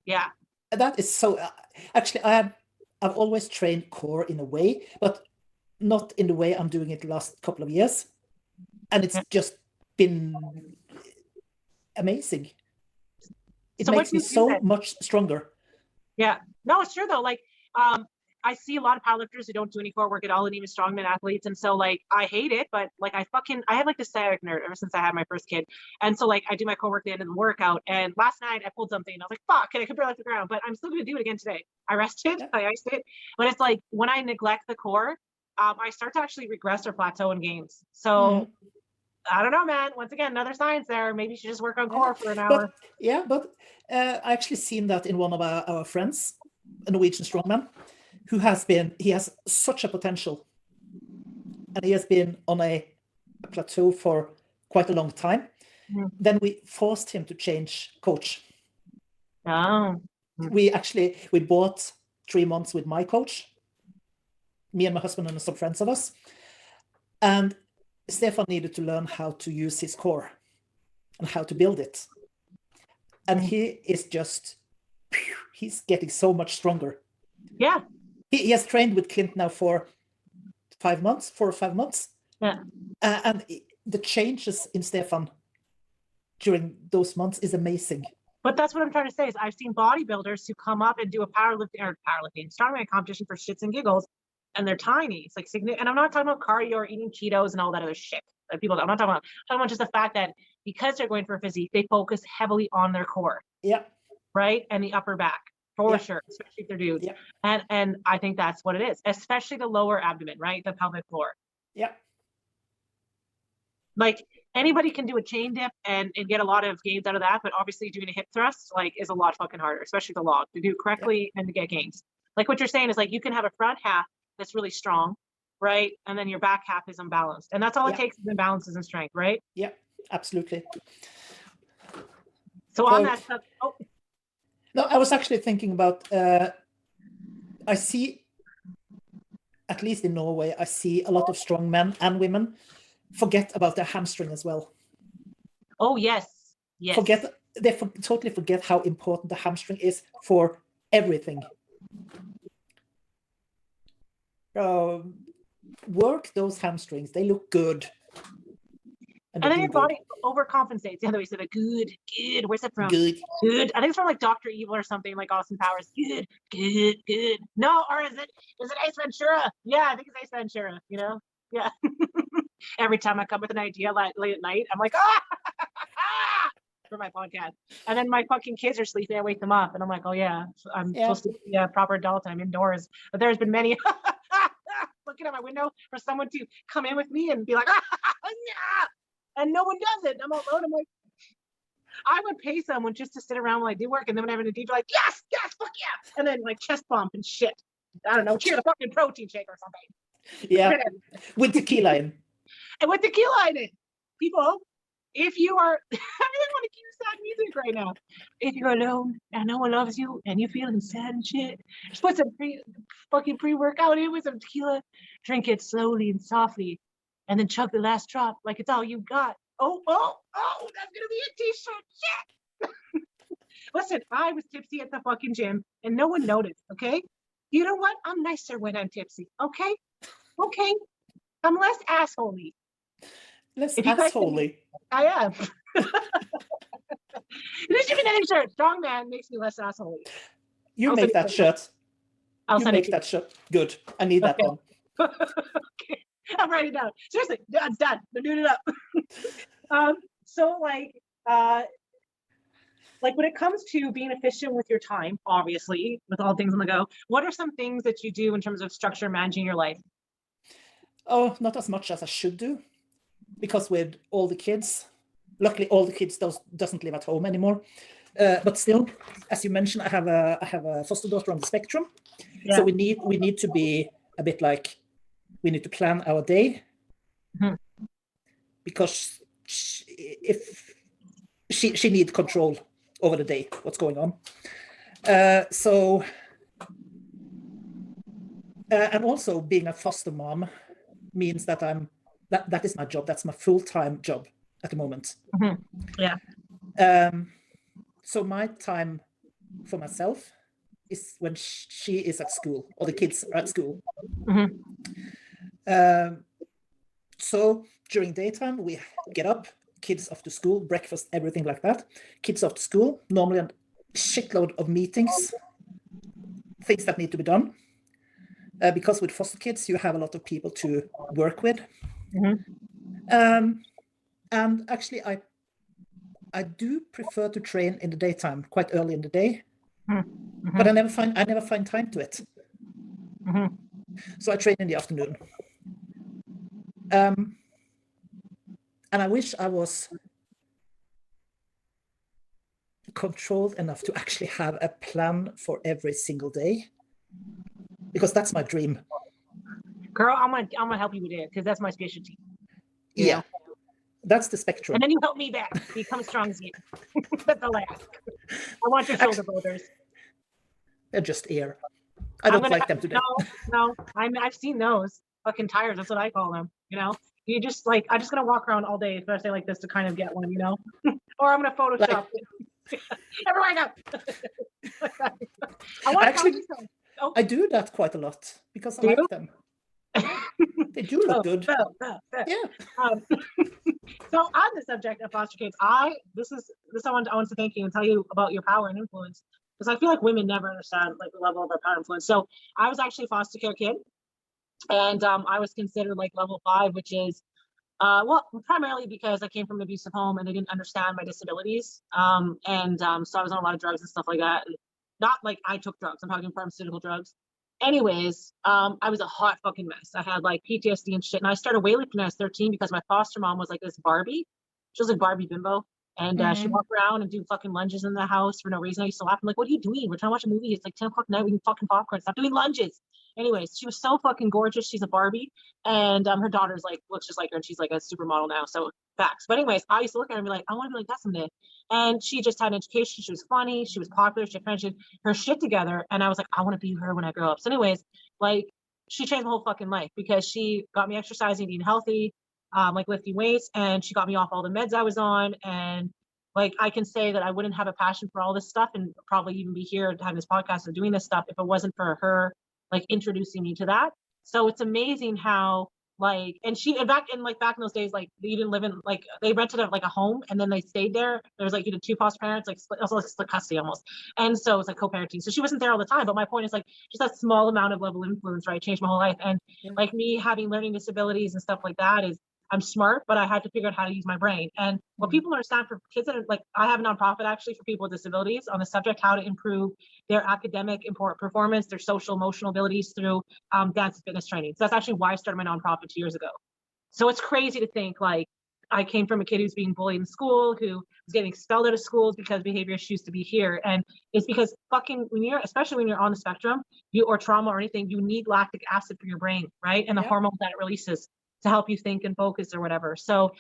yeah. That is so. Actually, I've always trained core in a way, but not in the way I'm doing it the last couple of years, and it's just been amazing. It So makes me so much stronger. Yeah, no, it's true though. Like, I see a lot of powerlifters who don't do any core work at all, and even strongman athletes. And so, like, I hate it, but like, I have like the sciatic nerve ever since I had my first kid. And so, like, I do my core work at the end of the workout. And last night I pulled something, and I was like, "Fuck!" And I could barely off the ground, but I'm still gonna do it again today. I rested, I iced it, but it's like when I neglect the core, I start to actually regress or plateau in gains. So. I don't know, man. Once again, another science there. Maybe you should just work on core for an hour. But I actually seen that in one of our friends, a Norwegian strongman, who he has such a potential, and he has been on a plateau for quite a long time. Then we forced him to change coach. Oh. We bought 3 months with my coach, me and my husband and some friends of us, and Stefan needed to learn how to use his core and how to build it. And he is he's getting so much stronger. Yeah. He has trained with Clint now for 4 or 5 months. Yeah. And the changes in Stefan during those months is amazing. But that's what I'm trying to say is I've seen bodybuilders who come up and do a powerlifting, strongman competition for shits and giggles, and they're tiny. It's like, and I'm not talking about cardio or eating Cheetos and all that other shit that people. I'm not talking about just the fact that because they're going for a physique, they focus heavily on their core. Yeah. Right, and the upper back for sure, especially if they're dudes. Yeah. And I think that's what it is, especially the lower abdomen, right, the pelvic floor. Yeah. Like anybody can do a chain dip and get a lot of gains out of that, but obviously doing a hip thrust like is a lot fucking harder, especially the log, to do correctly and to get gains. Like what you're saying is like you can have a front half that's really strong, right? And then your back half is unbalanced. And that's all it takes is imbalances in strength, right? Yeah, absolutely. So on that stuff, no, I was actually thinking about, I see, at least in Norway, I see a lot of strong men and women forget about their hamstring as well. Oh, yes. Yes. They totally forget how important the hamstring is for everything. Work those hamstrings. They look good. And then your body overcompensates. The other way, so good. Where's it from? Good. I think it's from like Dr. Evil or something, like Austin Powers. Good. No, or is it Ace Ventura? Yeah, I think it's Ace Ventura, you know? Yeah. Every time I come with an idea late at night, I'm like, for my podcast. And then my fucking kids are sleeping, I wake them up, and I'm like, oh yeah, I'm supposed to be a proper adult, I'm indoors. But there's been many looking at my window for someone to come in with me and be like, yeah. And no one does it. I'm alone. I'm like, I would pay someone just to sit around while I do work, and then when I'm in a deep, like, yes, fuck yeah, and then like chest bump and shit. I don't know, cheer the fucking protein shake or something. Yeah, with tequila in. And with tequila in it. People, if you are, I really want to cue sad music right now. If you're alone and no one loves you and you're feeling sad and shit, just put some pre-workout in with some tequila, drink it slowly and softly, and then chug the last drop like it's all you got. Oh, that's gonna be a t-shirt. Shit. Listen, I was tipsy at the fucking gym and no one noticed, okay? You know what? I'm nicer when I'm tipsy, okay? Okay. I'm less assholey. I am. There should be another shirt. Strong man makes me less assholey. You make that shirt. I'll send that shirt. Good. I need that one. Okay. I'm writing it down. Seriously, it's done. They're doing it up. So like when it comes to being efficient with your time, obviously, with all things on the go, what are some things that you do in terms of structure managing your life? Oh, not as much as I should do, because with all the kids, luckily all the kids doesn't live at home anymore. But still, as you mentioned, I have a foster daughter on the spectrum. Yeah. So we need to be a bit like, we need to plan our day, because if she needs control over the day, what's going on. And also being a foster mom means that that is my job. That's my full-time job at the moment. Yeah. So my time for myself is when she is at school, or the kids are at school. So during daytime, we get up, kids off to school, breakfast, everything like that. Kids off to school, normally a shitload of meetings, things that need to be done. Because with foster kids, you have a lot of people to work with. And actually, I do prefer to train in the daytime, quite early in the day, but I never find time to it. So I train in the afternoon. And I wish I was controlled enough to actually have a plan for every single day, because that's my dream. Girl, I'm gonna help you with it, because that's my specialty. Yeah. That's the spectrum. And then you help me back become strong as you. That's the last. I want your shoulder boulders. They're just air. I don't like them today. No. I've seen those fucking tires. That's what I call them. You just like, I'm just gonna walk around all day, especially like this, to kind of get one. Or I'm gonna Photoshop. Everywhere I go. I do that quite a lot because I like them. They do look good. Yeah. So on the subject of foster kids, this I want to thank you and tell you about your power and influence, because I feel like women never understand like the level of our power and influence. So I was actually a foster care kid, and I was considered like level 5, which is primarily because I came from an abusive home and they didn't understand my disabilities. So I was on a lot of drugs and stuff like that. And not like I took drugs, I'm talking pharmaceutical drugs. Anyways, I was a hot fucking mess. I had like PTSD and shit. And I started weightlifting when I was 13 because my foster mom was like this Barbie. She was like Barbie bimbo. And she'd walk around and do fucking lunges in the house for no reason. I used to laugh. I'm like, what are you doing? We're trying to watch a movie. It's like 10 o'clock at night. We can fucking popcorn. Stop doing lunges. Anyways, she was so fucking gorgeous. She's a Barbie. And her daughter's like, looks just like her. And she's like a supermodel now. So facts. But anyways, I used to look at her and be like, I want to be like that someday. And she just had an education. She was funny. She was popular. She had friendship, her shit together. And I was like, I want to be her when I grow up. So anyways, like she changed my whole fucking life because she got me exercising, eating healthy, like lifting weights. And she got me off all the meds I was on. And like, I can say that I wouldn't have a passion for all this stuff and probably even be here having this podcast and doing this stuff if it wasn't for her, like introducing me to that. So it's amazing how like, and back in those days, like you didn't live in, like they rented like a home and then they stayed there. There was like, 2 foster parents, like also like split custody almost. And so it was like co-parenting. So she wasn't there all the time. But my point is like, just that small amount of level of influence, right, changed my whole life. And like me having learning disabilities and stuff like that is, I'm smart, but I had to figure out how to use my brain. And what people understand for kids that are like, I have a nonprofit actually for people with disabilities on the subject, how to improve their academic performance, their social emotional abilities through dance and fitness training. So that's actually why I started my nonprofit 2 years ago. So it's crazy to think like I came from a kid who's being bullied in school, who was getting expelled out of schools because behavior issues to be here. And it's because especially when you're on the spectrum, or trauma or anything, you need lactic acid for your brain, right? And the hormones that it releases to help you think and focus or whatever. So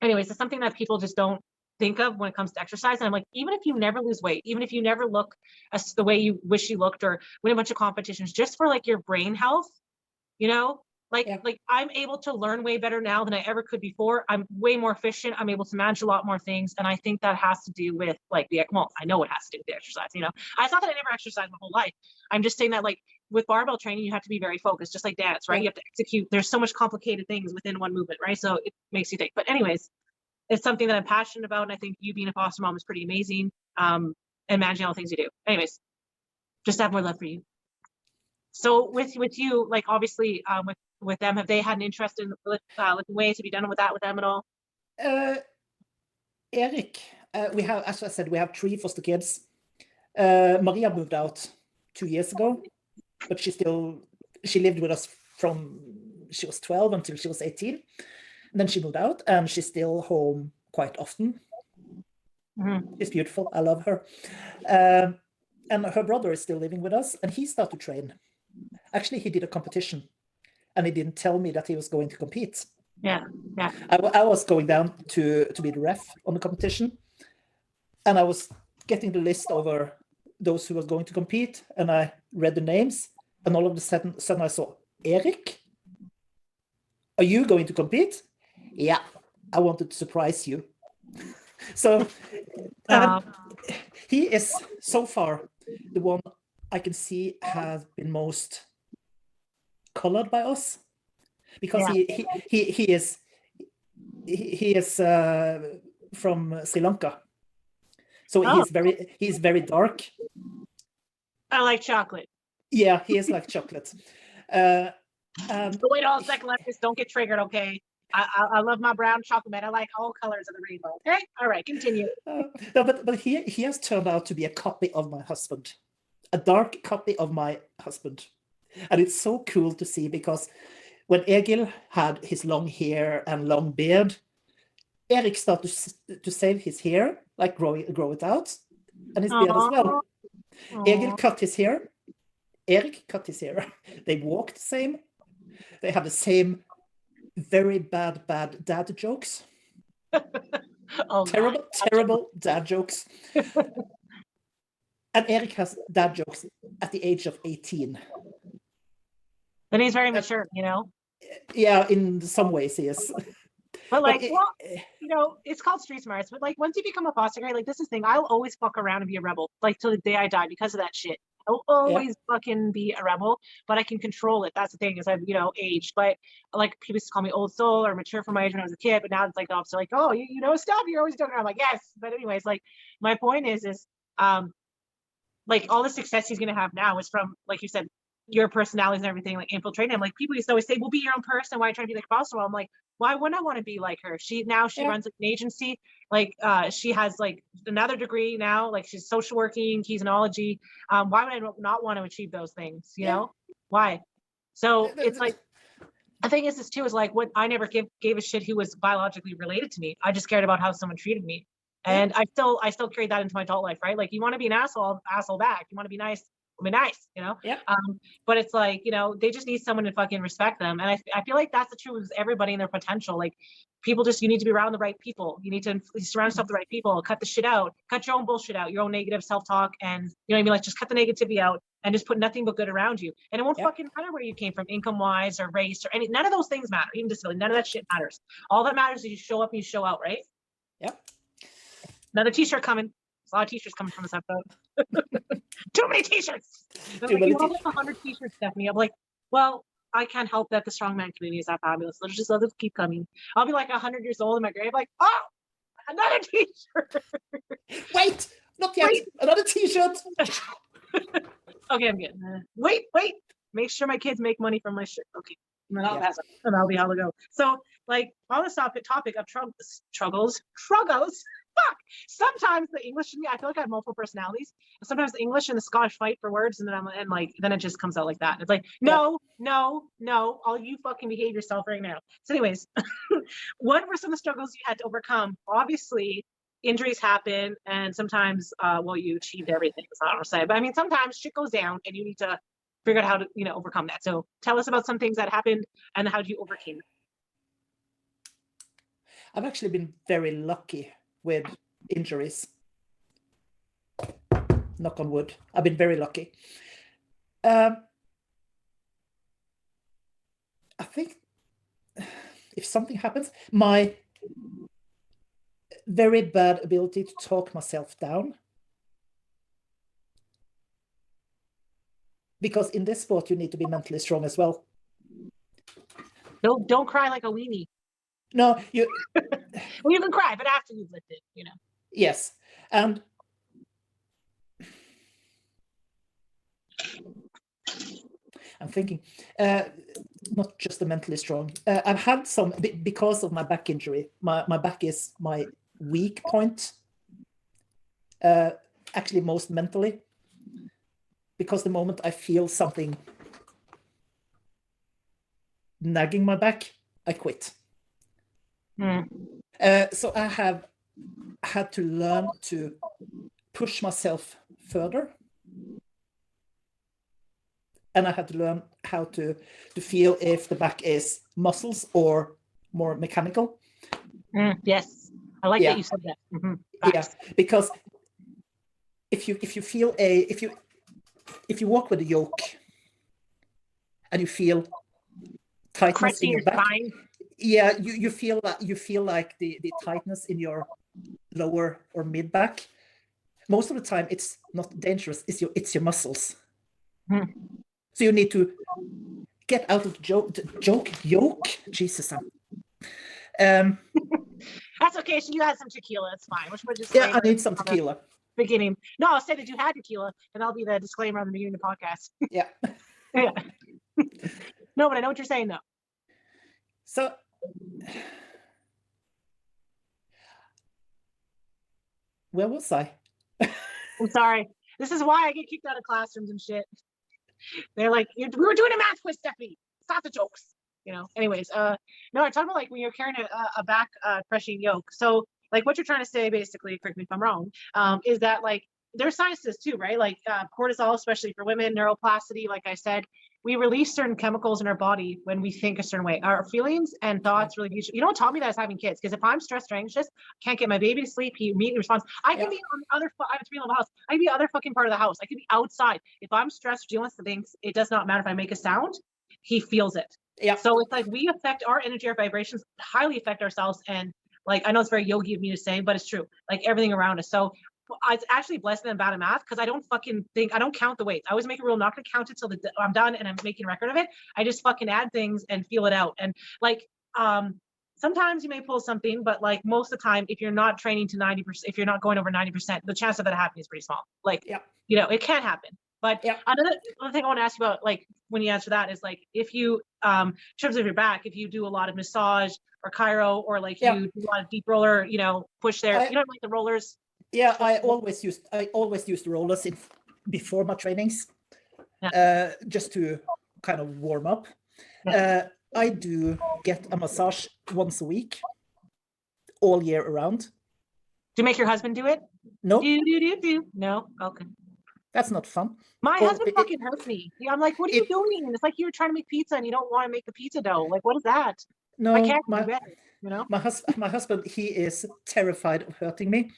anyways, it's something that people just don't think of when it comes to exercise. And I'm like, even if you never lose weight, even if you never look the way you wish you looked or win a bunch of competitions, just for like your brain health, like I'm able to learn way better now than I ever could before. I'm way more efficient. I'm able to manage a lot more things. And I think that has to do with like I know it has to do with the exercise, It's not that I never exercised my whole life. I'm just saying that like with barbell training, you have to be very focused, just like dance, right? You have to execute. There's so much complicated things within one movement, right? So it makes you think. But anyways, it's something that I'm passionate about. And I think you being a foster mom is pretty amazing. And managing all the things you do. Anyways, just have more love for you. So with you, like obviously with them, have they had an interest in lifting weights? Have you done with them at all? Eric, we have, as I said, we have 3 foster kids. Maria moved out 2 years ago, but she lived with us from she was 12 until she was 18. And then she moved out, and she's still home quite often. She's beautiful. I love her. And her brother is still living with us, and he started to train. Actually, he did a competition, and he didn't tell me that he was going to compete. Yeah. I was going down to be the ref on the competition, and I was getting the list over those who was going to compete, and I read the names, and all of a sudden I saw Erik. Are you going to compete? Yeah, I wanted to surprise you. So he is so far the one I can see has been most colored by us, because he is from Sri Lanka, so he's very dark. I like chocolate. Yeah, he is like chocolate. Wait, all second left. Just don't get triggered, okay? I love my brown chocolate. I like all colors of the rainbow. Okay, all right, continue. No, but he has turned out to be a copy of my husband, a dark copy of my husband, and it's so cool to see, because when Egil had his long hair and long beard, Erik started to save his hair, like grow it out, and his beard as well. Egil cut his hair. Erik cut his hair. They walk the same. They have the same very bad dad jokes. Terrible dad jokes. And Erik has dad jokes at the age of 18. And he's very mature, you know? Yeah, in some ways he is. But like, you know, it's called street smarts. But like, once you become a foster care, like, this is the thing. I'll always fuck around and be a rebel, like till the day I die, because of that shit. I'll always fucking be a rebel, but I can control it. That's the thing, is I've, you know, aged. But like, people used to call me old soul or mature for my age when I was a kid. But now it's like the opposite. Like, oh, you know stuff. You're always doing it. I'm like, yes. But anyways, like, my point is like, all the success he's gonna have now is from, like you said, your personalities and everything, like infiltrating him. Like, people used to always say, "Well, be your own person. Why are you trying to be like foster?" I'm like, why wouldn't I want to be like her? She runs an agency. Like, she has like another degree now. Like, she's social working, kinesiology. Why would I not want to achieve those things? You know, why? So it's like, the thing is, this too is like, what I never gave a shit who was biologically related to me. I just cared about how someone treated me. And I still carry that into my adult life, right? Like, you want to be an asshole back. You want to be nice, be nice, you know? Yeah. But it's like, you know, they just need someone to fucking respect them. And I feel like that's the truth with everybody and their potential. Like, people just, you need to be around the right people. You need to surround yourself with the right people, cut the shit out, cut your own bullshit out, your own negative self-talk. And you know what I mean? Like, just cut the negativity out and just put nothing but good around you. And it won't fucking matter where you came from, income-wise or race or any, none of those things matter, even disability, none of that shit matters. All that matters is you show up and you show out, right? Yep. Another t-shirt coming. There's a lot of t-shirts coming from this episode. Too many t-shirts. Too like, many you have like 100 t-shirts, Stephanie. I'm like, well, I can't help that the strongman community is that fabulous. Let's just let them keep coming. I'll be like 100 years old in my grave, like, oh, another t-shirt. Wait, not yet. Wait. Another t-shirt. Okay, I'm getting wait. Make sure my kids make money from my shirt. Okay. And then I'll pass it. And that'll be how to go. So, like, on this topic of struggles. Fuck. Sometimes the English in me, I feel like I have multiple personalities. And sometimes the English and the Scottish fight for words, and then it just comes out like that. It's like, no, all you fucking behave yourself right now. So anyways, what were some of the struggles you had to overcome? Obviously, injuries happen, and sometimes, you achieved everything. That's not what I'm saying. But I mean, sometimes shit goes down, and you need to figure out how to, you know, overcome that. So tell us about some things that happened, and how you overcame it. I've actually been very lucky with injuries. Knock on wood. I've been very lucky. I think if something happens, my very bad ability to talk myself down. Because in this sport, you need to be mentally strong as well. Don't cry like a weenie. No, you. Well, you can cry, but after you've lived it, you know. Yes, and I'm thinking, not just the mentally strong. I've had some, because of my back injury. My back is my weak point. Actually, most mentally, because the moment I feel something nagging my back, I quit. So I have had to learn to push myself further. And I had to learn how to feel if the back is muscles or more mechanical. Yes, I like that you said that. Yeah, because if you feel if you walk with a yoke and you feel tightness in your back, spine. Yeah, you feel like the tightness in your lower or mid back. Most of the time, it's not dangerous. It's your muscles. So you need to get out of the yoke. Jesus. That's okay. So you had some tequila. It's fine. Yeah, I need some tequila. Beginning. No, I'll say that you had tequila, and that'll be the disclaimer on the beginning of the podcast. Yeah. Yeah. No, but I know what you're saying, though. So, where was I? I'm sorry. This is why I get kicked out of classrooms and shit. They're like, we were doing a math quiz, Steffi. Stop the jokes. Anyways, no, I talk about like when you're carrying a back crushing yoke. So like what you're trying to say, basically, correct me if I'm wrong, is that like there's science to this too, right? Like cortisol, especially for women, neuroplasticity, like I said, we release certain chemicals in our body when we think a certain way. Our feelings and thoughts really, what taught me that is having kids. Because if I'm stressed or anxious, can't get my baby to sleep, he immediately responds. I can be on the other, I have a 3-level house. I can be the other fucking part of the house. I can be outside. If I'm stressed, dealing with things, it does not matter if I make a sound, he feels it. Yeah. So it's like we affect our energy, our vibrations highly affect ourselves. And like, I know it's very yogi of me to say, but it's true. Like everything around us. So it's actually blessed that I'm bad at math because I don't count the weights. I always make a rule, I'm not going to count it till I'm done and I'm making a record of it. I just fucking add things and feel it out. And like, sometimes you may pull something, but like most of the time, if you're not training to 90%, if you're not going over 90%, the chance of that happening is pretty small. Like, it can happen. But another thing I want to ask you about, like, when you answer that is like, if you, in terms of your back, if you do a lot of massage or chiro, or like you do a lot of deep roller, push there, you don't like the rollers. Yeah, I always used the rollers before my trainings, just to kind of warm up. I do get a massage once a week, all year around. Do you make your husband do it? No. No? Okay. That's not fun. My husband fucking hurts me. I'm like, what are you doing? It's like you were trying to make pizza and you don't want to make the pizza dough. Like, what is that? No, I can't do better, My husband, he is terrified of hurting me.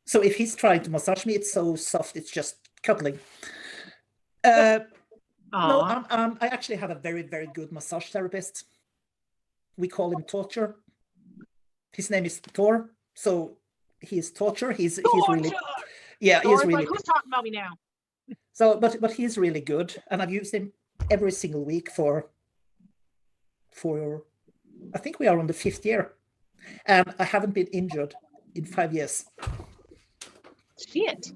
So if he's trying to massage me, it's so soft, it's just cuddling. No, I actually have a very, very good massage therapist. We call him Torture. His name is Thor. So he's Torture. He's really, he's really. Like, who's talking about me now? So, but he's really good, and I've used him every single week for I think we are on the 5th year, and I haven't been injured in 5 years. Shit.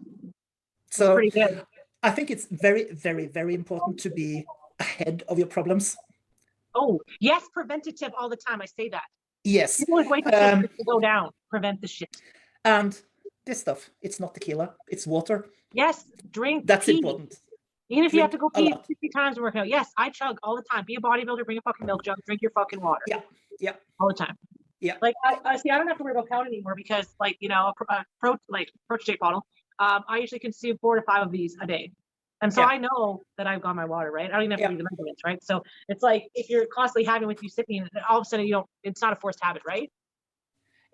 So pretty good. I think it's very, very, very important to be ahead of your problems. Oh, yes, preventative all the time. I say that. Yes. You always wait for things to go down. Prevent the shit. And this stuff, it's not tequila, it's water. Yes, drink. That's important. Even if you have to go pee 50 times working out. Yes, I chug all the time. Be a bodybuilder, bring a fucking milk jug, drink your fucking water. Yeah. All the time. Yeah. Like I see, I don't have to worry about count anymore because, like, a protein shake bottle. I usually consume 4 to 5 of these a day, and so I know that I've got my water, right. I don't even have to read the measurements, right. So it's like if you're constantly having with you sipping, all of a sudden it's not a forced habit, right.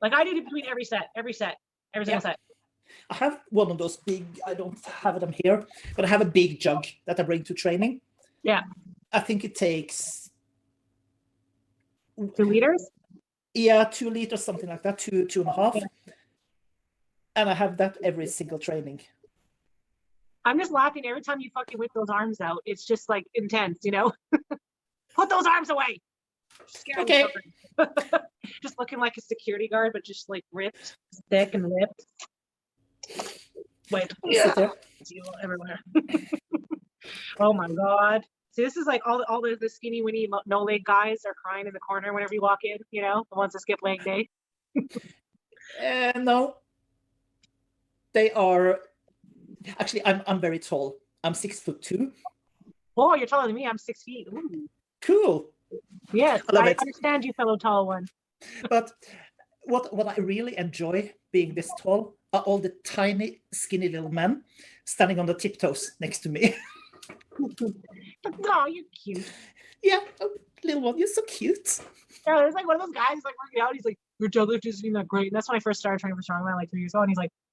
Like I do it between every single set. I have one of those big, I don't have them here, but I have a big jug that I bring to training. Yeah. I think it takes 2 liters. Yeah, 2 liters, something like that, 2.5. Yeah. And I have that every single training. I'm just laughing every time you fucking whip those arms out. It's just like intense, Put those arms away. Okay. Just looking like a security guard, but just like ripped, thick and ripped. Wait, everywhere. Oh my god. See, this is like all the skinny winny no leg guys are crying in the corner whenever you walk in, the ones that skip leg day. No. They are actually I'm very tall. I'm 6'2". Oh, you're taller than me. I'm 6 feet. Ooh. Cool. Yes, I understand you, fellow tall one. But what I really enjoy being this tall are all the tiny, skinny little men standing on the tiptoes next to me. Oh, you're cute. Yeah, oh, little one, you're so cute. Yeah, there's like one of those guys like working out. He's like, your deadlift isn't that great. And that's when I first started training for strongman like 3 years ago. And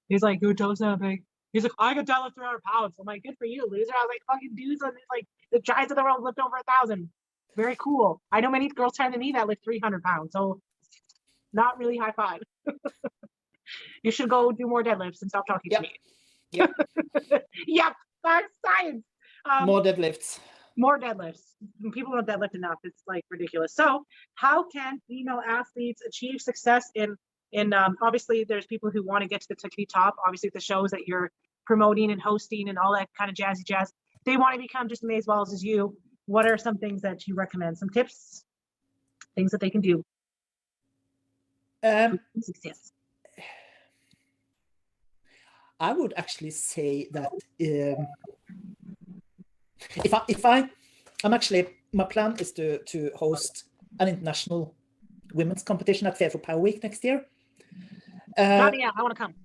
he's like, your toes not big. He's like, I can deadlift 300 pounds. I'm like, good for you, loser. I was like, fucking dudes on like the giants of the world lift over 1,000. Very cool. I know many girls trying to me that lift 300 pounds. So not really high five. You should go do more deadlifts and stop talking to me. Yep. Yep. That's science. More deadlifts. More deadlifts. People don't deadlift enough. It's like ridiculous. So how can female athletes achieve success in obviously there's people who want to get to the tippity top, obviously the shows that you're promoting and hosting and all that kind of jazzy jazz. They want to become just as well as you. What are some things that you recommend? Some tips, things that they can do? Success. I would actually say that my plan is to host an international women's competition at Fair for Power Week next year. I want to come.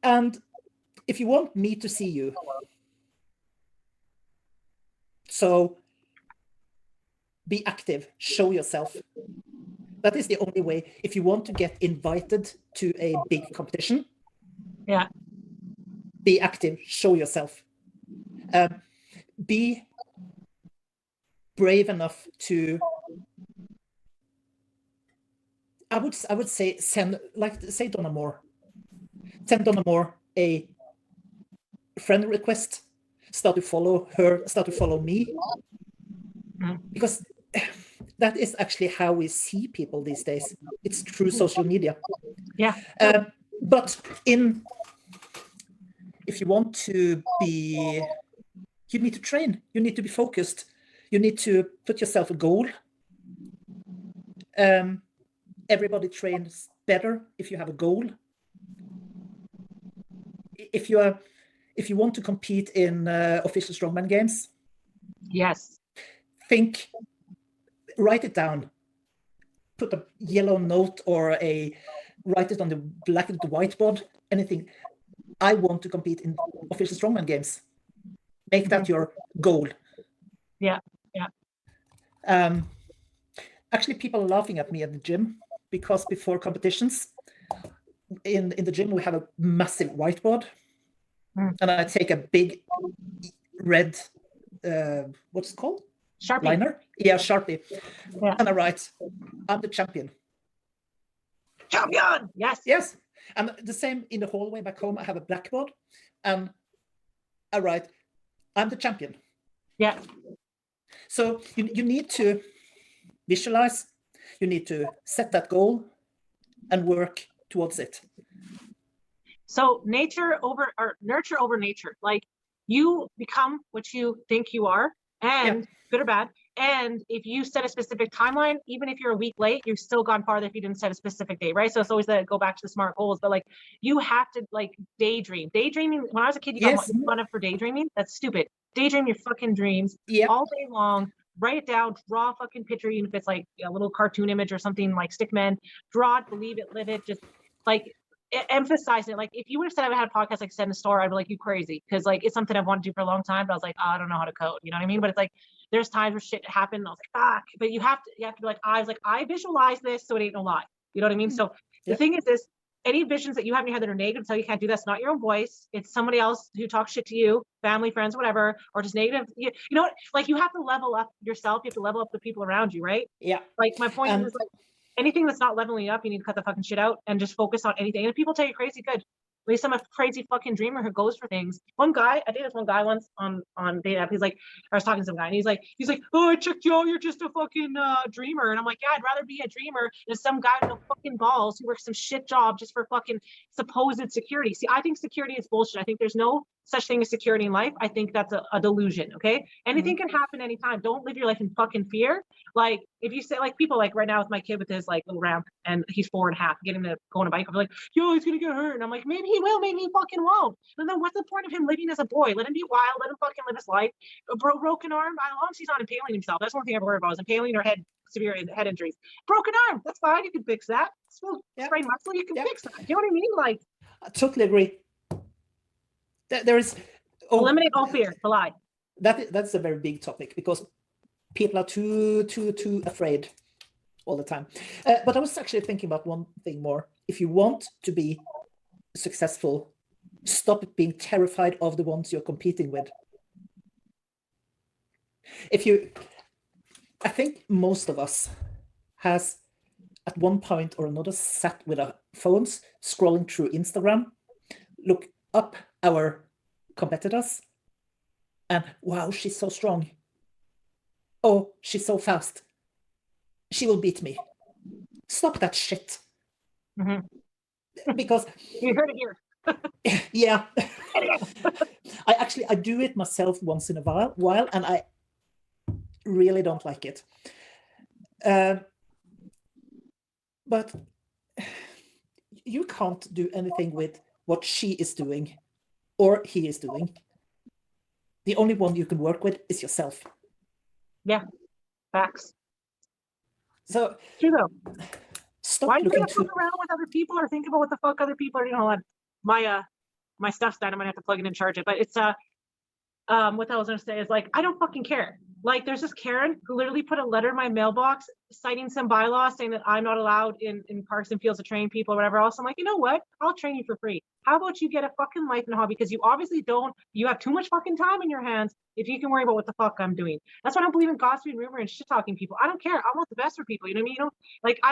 And if you want me to see you, so be active, show yourself. That is the only way. If you want to get invited to a big competition, yeah, be active, show yourself. Be brave enough to, I would say send Donna Moore. Send Donna Moore a friend request. Start to follow her, start to follow me. Because that is actually how we see people these days. It's through social media. Yeah. But if you want to be, you need to train. You need to be focused. You need to put yourself a goal. Everybody trains better if you have a goal. If you want to compete in official strongman games, yes, write it down. Put a yellow note or write it on the black of the whiteboard. Anything. I want to compete in official strongman games. Make that your goal. Yeah, yeah. Actually, people are laughing at me at the gym because before competitions, in the gym we have a massive whiteboard, and I take a big red, what's it called? Sharpie. Liner? Yeah, Sharpie. Yeah. And I write, I'm the champion. Champion! Yes. Yes. And the same in the hallway back home, I have a blackboard, and I write, I'm the champion. Yeah. So you need to visualize, you need to set that goal and work towards it. So nurture over nature. Like you become what you think you are, and good or bad. And if you set a specific timeline, even if you're a week late, you've still gone farther if you didn't set a specific date, right? So it's always go back to the SMART goals, but like you have to like daydream. Daydreaming, when I was a kid, you got fun for daydreaming. That's stupid. Daydream your fucking dreams all day long. Write it down, draw a fucking picture, even if it's like a little cartoon image or something like Stickman. Draw it, believe it, live it, just like emphasize it. Like if you would have said I had a podcast like Set in a Store, I'd be like, you crazy, because like it's something I've wanted to do for a long time, but I was like, oh, I don't know how to code, you know what I mean? But it's like there's times where shit happened, I was like, fuck. But you have to be like, I visualize this, so it ain't no lie, you know what I mean? So the thing is this, any visions that you have in your head that are negative, tell you can't do that's not your own voice. It's somebody else who talks shit to you, family, friends, whatever, or just negative. You know what? Like you have to level up yourself. You have to level up the people around you, right? Yeah. Like my point is like anything that's not leveling up, you need to cut the fucking shit out and just focus on anything. And if people tell you crazy, good. At least I'm a crazy fucking dreamer who goes for things. I dated this one guy once on date app. He's like, I was talking to some guy and he's like, oh, I checked you out, you're just a fucking dreamer. And I'm like, yeah, I'd rather be a dreamer than some guy with no fucking balls who works some shit job just for fucking supposed security. See, I think security is bullshit. I think there's no such thing as security in life, I think that's a delusion. Okay. Anything can happen anytime. Don't live your life in fucking fear. Like if you say, like, people, like right now with my kid with his like little ramp, and he's 4.5, getting to go on a bike, I'm like, yo, he's gonna get hurt. And I'm like, maybe he will, maybe he fucking won't. And then what's the point of him living as a boy? Let him be wild, let him fucking live his life. A broken arm, as long as he's not impaling himself. That's one thing I ever worry about, is impaling or severe head injuries. Broken arm, that's fine, you can fix that. Sprained muscle, you can fix that. You know what I mean? Like, I totally agree. There is eliminate all fear, lie. That's a very big topic, because people are too afraid all the time. But I was actually thinking about one thing more. If you want to be successful, stop being terrified of the ones you're competing with. I think most of us has at one point or another sat with our phones scrolling through Instagram, look up our competitors, and wow, she's so strong. Oh, she's so fast. She will beat me. Stop that shit. Because you heard it here. Yeah. I do it myself once in a while, and I really don't like it. But you can't do anything with what she is doing or he is doing. The only one you can work with is yourself. Yeah, facts. So true though. Stop Why are you looking gonna fuck around with other people or think about what the fuck other people are? You know, my stuff's done. I'm gonna have to plug it and charge it. But it's what I was gonna say is, like, I don't fucking care. Like, there's this Karen who literally put a letter in my mailbox citing some bylaw saying that I'm not allowed in parks and fields to train people or whatever else. I'm like, you know what? I'll train you for free. How about you get a fucking life and a hobby? Because you obviously don't. You have too much fucking time in your hands if you can worry about what the fuck I'm doing. That's why I don't believe in gossiping, rumor, and shit talking people. I don't care. I want the best for people. You know what I mean? You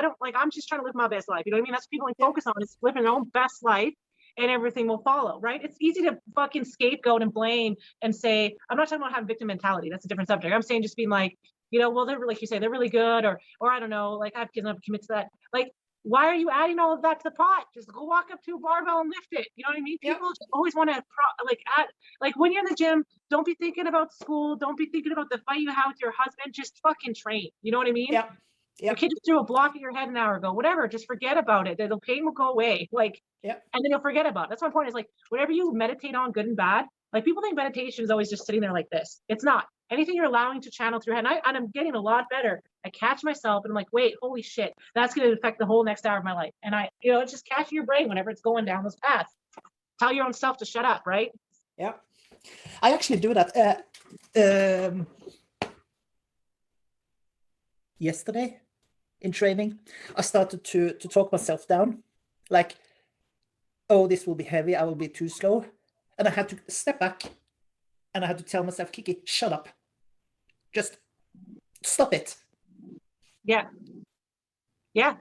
know, like, I'm just trying to live my best life. You know what I mean? That's what people like focus on, is living their own best life. And everything will follow, right? It's easy to fucking scapegoat and blame and say, I'm not talking about having victim mentality. That's a different subject. I'm saying just being like, you know, well, they're, like you say, they're really good, or I don't know, like, I have kids, I'm not commit to that. Like, why are you adding all of that to the pot? Just go walk up to a barbell and lift it. You know what I mean? People always want to like when you're in the gym, don't be thinking about school. Don't be thinking about the fight you have with your husband. Just fucking train. You know what I mean? Yeah. Your kid just threw a block at your head an hour ago, whatever, just forget about it. The pain will go away. Like, and then you'll forget about it. That's my point, is like, whatever you meditate on, good and bad, like, people think meditation is always just sitting there like this. It's not. Anything you're allowing to channel through, and I'm getting a lot better. I catch myself and I'm like, wait, holy shit, that's going to affect the whole next hour of my life. And it's just catching your brain whenever it's going down those paths. Tell your own self to shut up, right? Yeah. I actually do that. Yesterday in training, I started to talk myself down, like, oh, this will be heavy, I will be too slow. And I had to step back and I had to tell myself, Kikki, shut up. Just stop it. Yeah.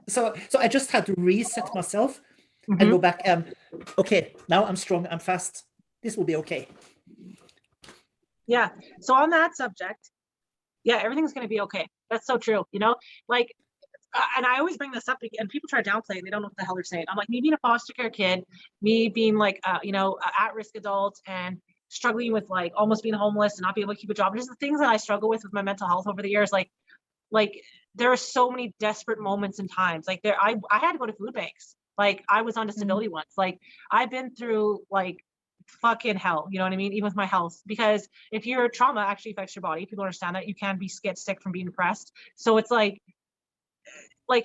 So I just had to reset myself and go back and, okay, now I'm strong, I'm fast. This will be okay. Yeah. So on that subject, everything's going to be okay. That's so true. You know, like, and I always bring this up, and people try to downplay it. They don't know what the hell they're saying. I'm like, me being a foster care kid, me being like, at-risk adult, and struggling with like almost being homeless and not being able to keep a job. Just the things that I struggle with my mental health over the years. Like there are so many desperate moments and times. Like I had to go to food banks. Like, I was on disability once. Like, I've been through like fucking hell, you know what I mean? Even with my health, because if your trauma actually affects your body, people understand that you can get sick from being depressed. So it's like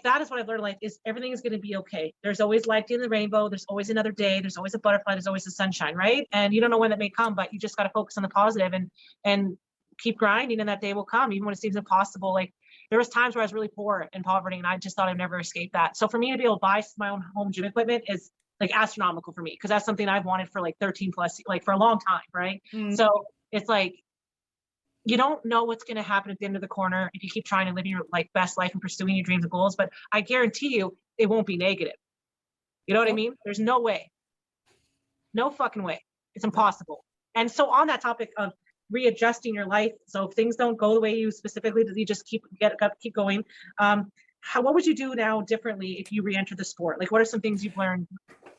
that is what I've learned in life, is everything is going to be okay. There's always light in the rainbow. There's always another day. There's always a butterfly. There's always the sunshine, right? And you don't know when that may come, but you just got to focus on the positive and keep grinding, and that day will come, even when it seems impossible. Like, there was times where I was really poor in poverty, and I just thought I'd never escape that. So for me to be able to buy my own home gym equipment is like astronomical for me, because that's something I've wanted for like 13 plus, like, for a long time, right? So it's like, you don't know what's going to happen at the end of the corner if you keep trying to live your like best life and pursuing your dreams and goals, but I guarantee you it won't be negative. You know what I mean? There's no way. No fucking way. It's impossible. And so on that topic of readjusting your life, so if things don't go the way you specifically, you just keep going. What would you do now differently if you re-enter the sport? Like, what are some things you've learned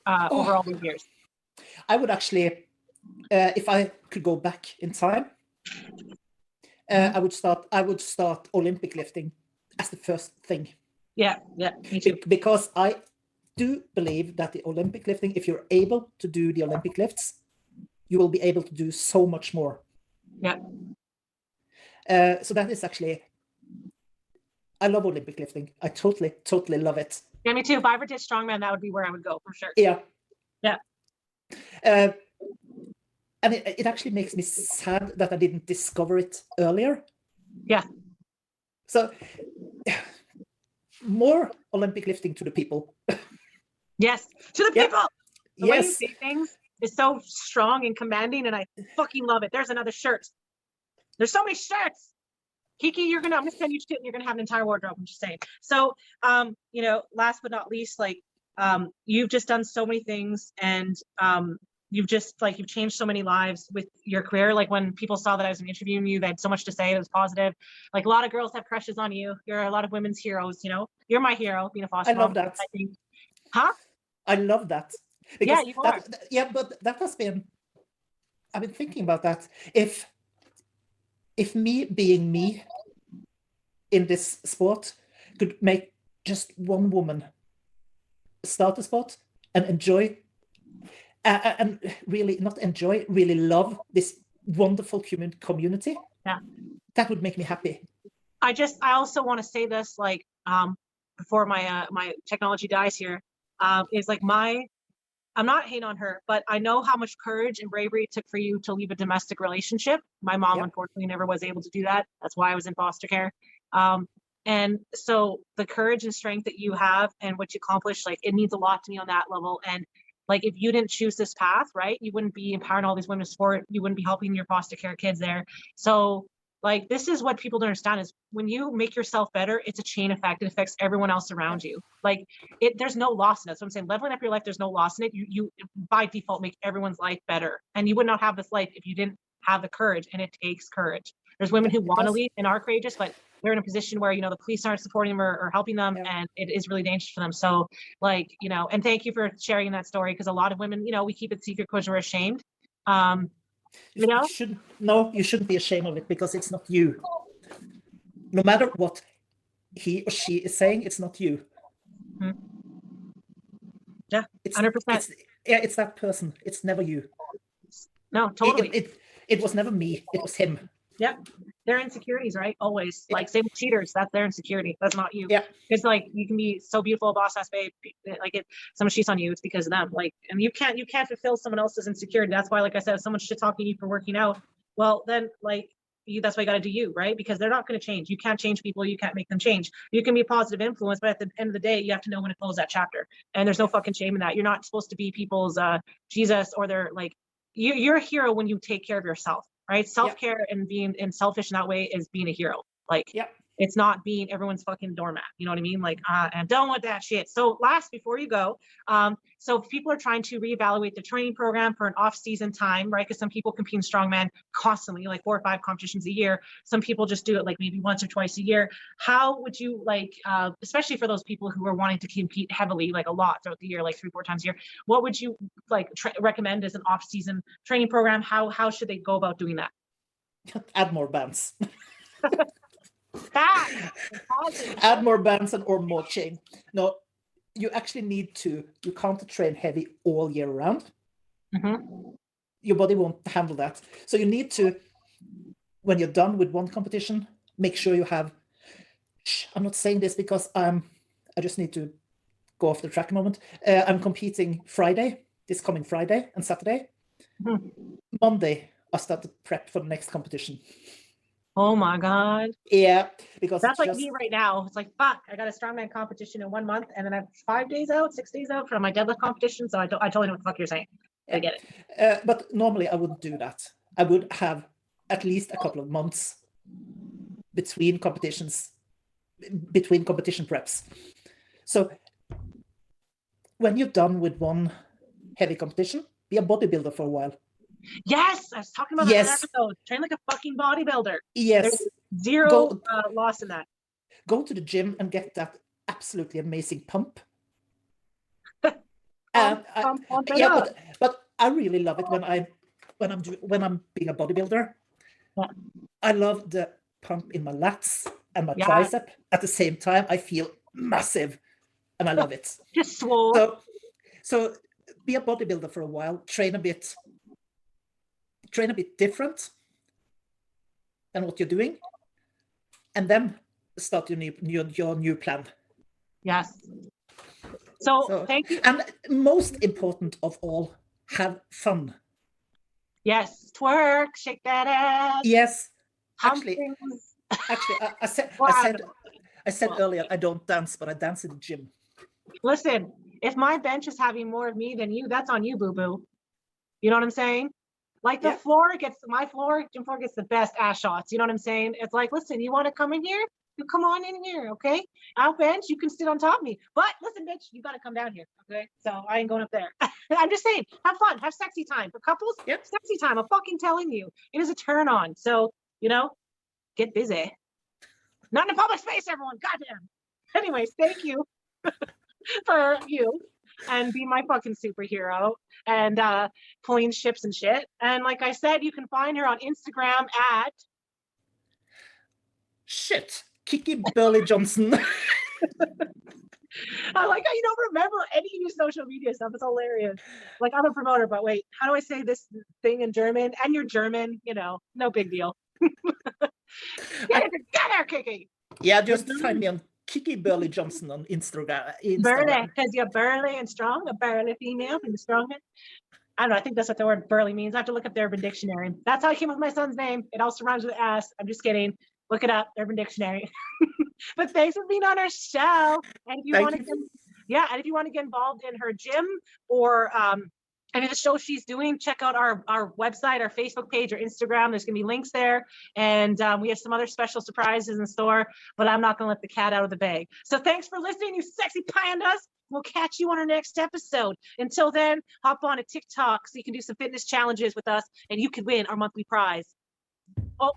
over all these years? I would actually if I could go back in time, I would start Olympic lifting as the first thing. Yeah, me too. Because I do believe that the Olympic lifting, if you're able to do the Olympic lifts, you will be able to do so much more. Yeah. So that is actually, I love Olympic lifting. I totally love it. Yeah, me too. If I ever did strongman, that would be where I would go for sure. Yeah. Yeah. And it actually makes me sad that I didn't discover it earlier. Yeah. So more Olympic lifting to the people. Yes, to the people. The way you Yes. say things is so strong and commanding, and I fucking love it. There's another shirt. There's so many shirts. Kikki, I'm gonna send you shit and you're gonna have an entire wardrobe. I'm just saying. So, you know, last but not least, like, you've just done so many things, and you've changed so many lives with your career. Like, when people saw that I was interviewing you, they had so much to say. It was positive. Like, a lot of girls have crushes on you. You're a lot of women's heroes. You know, you're my hero, being a foster mom. I love that. I think. Huh? I love that. Yeah, you are. Yeah, but that has been, I've been thinking about that. If me being me in this sport could make just one woman start a sport and enjoy, and really not enjoy, really love this wonderful community, yeah, that would make me happy. I also want to say this, like, before my my technology dies here, is like, I'm not hating on her, but I know how much courage and bravery it took for you to leave a domestic relationship. My mom, unfortunately, never was able to do that. That's why I was in foster care. And so the courage and strength that you have and what you accomplished, like, it means a lot to me on that level. And like, if you didn't choose this path, right, you wouldn't be empowering all these women in sport. You wouldn't be helping your foster care kids there. So, like, this is what people don't understand, is when you make yourself better, it's a chain effect. It affects everyone else around you. Like, there's no loss in it. So I'm saying, leveling up your life, there's no loss in it. You by default make everyone's life better. And you would not have this life if you didn't have the courage, and it takes courage. There's women who want to leave and are courageous, but they're in a position where, you know, the police aren't supporting them or helping them, and it is really dangerous for them. So, like, you know, and thank you for sharing that story, because a lot of women, you know, we keep it secret because we're ashamed. You know, you shouldn't be ashamed of it, because it's not you. No matter what he or she is saying, it's not you. Mm-hmm. Yeah, 100%. It's that person. It's never you. No, totally. It was never me. It was him. Yep. Their insecurities, right? Always. Like, same with cheaters. That's their insecurity. That's not you. Yeah. It's like, you can be so beautiful, boss ass babe. Like, if someone cheats on you, it's because of them. Like, and you can't fulfill someone else's insecurity. That's why, like I said, if someone's shit talking you for working out, well, then, like, that's why you got to do you, right? Because they're not going to change. You can't change people. You can't make them change. You can be a positive influence, but at the end of the day, you have to know when to close that chapter. And there's no fucking shame in that. You're not supposed to be people's Jesus, or they're like, you're a hero when you take care of yourself. Right? Self-care and being selfish in that way is being a hero. Like, it's not being everyone's fucking doormat. You know what I mean? Like, and don't want that shit. So last, before you go, so if people are trying to reevaluate the training program for an off-season time, right? Because some people compete in strongman constantly, like 4 or 5 competitions a year. Some people just do it like maybe once or twice a year. How would you, like, especially for those people who are wanting to compete heavily, like a lot throughout the year, like 3 or 4 times a year, what would you like recommend as an off-season training program? How should they go about doing that? Add more bands. Add more bands or more chain. No, you actually need to. You can't train heavy all year round. Mm-hmm. Your body won't handle that. So you need to, when you're done with one competition, make sure you have. I'm not saying this because I just need to go off the track a moment. I'm competing this coming Friday and Saturday. Mm-hmm. Monday, I start to prep for the next competition. Oh my God. Yeah, because that's like me right now. It's like, fuck, I got a strongman competition in 1 month, and then I have 6 days out from my deadlift competition. So I totally know what the fuck you're saying. I get it. But normally I wouldn't do that. I would have at least a couple of months between competition preps. So when you're done with one heavy competition, be a bodybuilder for a while. Yes, I was talking about that in episode. Train like a fucking bodybuilder. Yes. There's zero loss in that. Go to the gym and get that absolutely amazing pump. Pump but I really love it when when I'm being a bodybuilder, Yeah. I love the pump in my lats and my Yeah. tricep. At the same time, I feel massive, and I love it. Just swole. So be a bodybuilder for a while, train a bit different than what you're doing, and then start your new plan. Yes. So thank you. And most important of all, have fun. Yes, twerk, shake that ass. Yes, Hump actually, things. I said earlier I don't dance, but I dance in the gym. Listen, if my bench is having more of me than you, that's on you, boo-boo. You know what I'm saying? Like the gym floor gets the best ass shots. You know what I'm saying? It's like, listen, you want to come in here? You come on in here, okay? I'll bench, you can sit on top of me. But listen, bitch, you got to come down here, okay? So I ain't going up there. I'm just saying, have fun, have sexy time. For couples, sexy time. I'm fucking telling you. It is a turn on. So, get busy. Not in a public space, everyone. Goddamn. Anyways, thank you for you and be my fucking superhero and pulling ships and shit. And like I said, you can find her on Instagram at Kikki Burley Johnson. I like how you don't remember any of your social media stuff. It's hilarious. Like, I'm a promoter, but wait, how do I say this thing in German? And you're German, no big deal. Get it together, Kikki. Yeah, just find me on Kikki Burley Johnson on Instagram. Burly, because you're burly and strong, a burly female and the strongest. I don't know. I think that's what the word burly means. I have to look up the Urban Dictionary. That's how I came up with my son's name. It also rhymes with ass. I'm just kidding. Look it up, Urban Dictionary. But thanks for being on our show. And if you want to get involved in her gym or any of the shows she's doing, check out our website, our Facebook page, or Instagram. There's going to be links there. And we have some other special surprises in store, but I'm not going to let the cat out of the bag. So thanks for listening, you sexy pandas. We'll catch you on our next episode. Until then, hop on a TikTok so you can do some fitness challenges with us and you can win our monthly prize. Oh.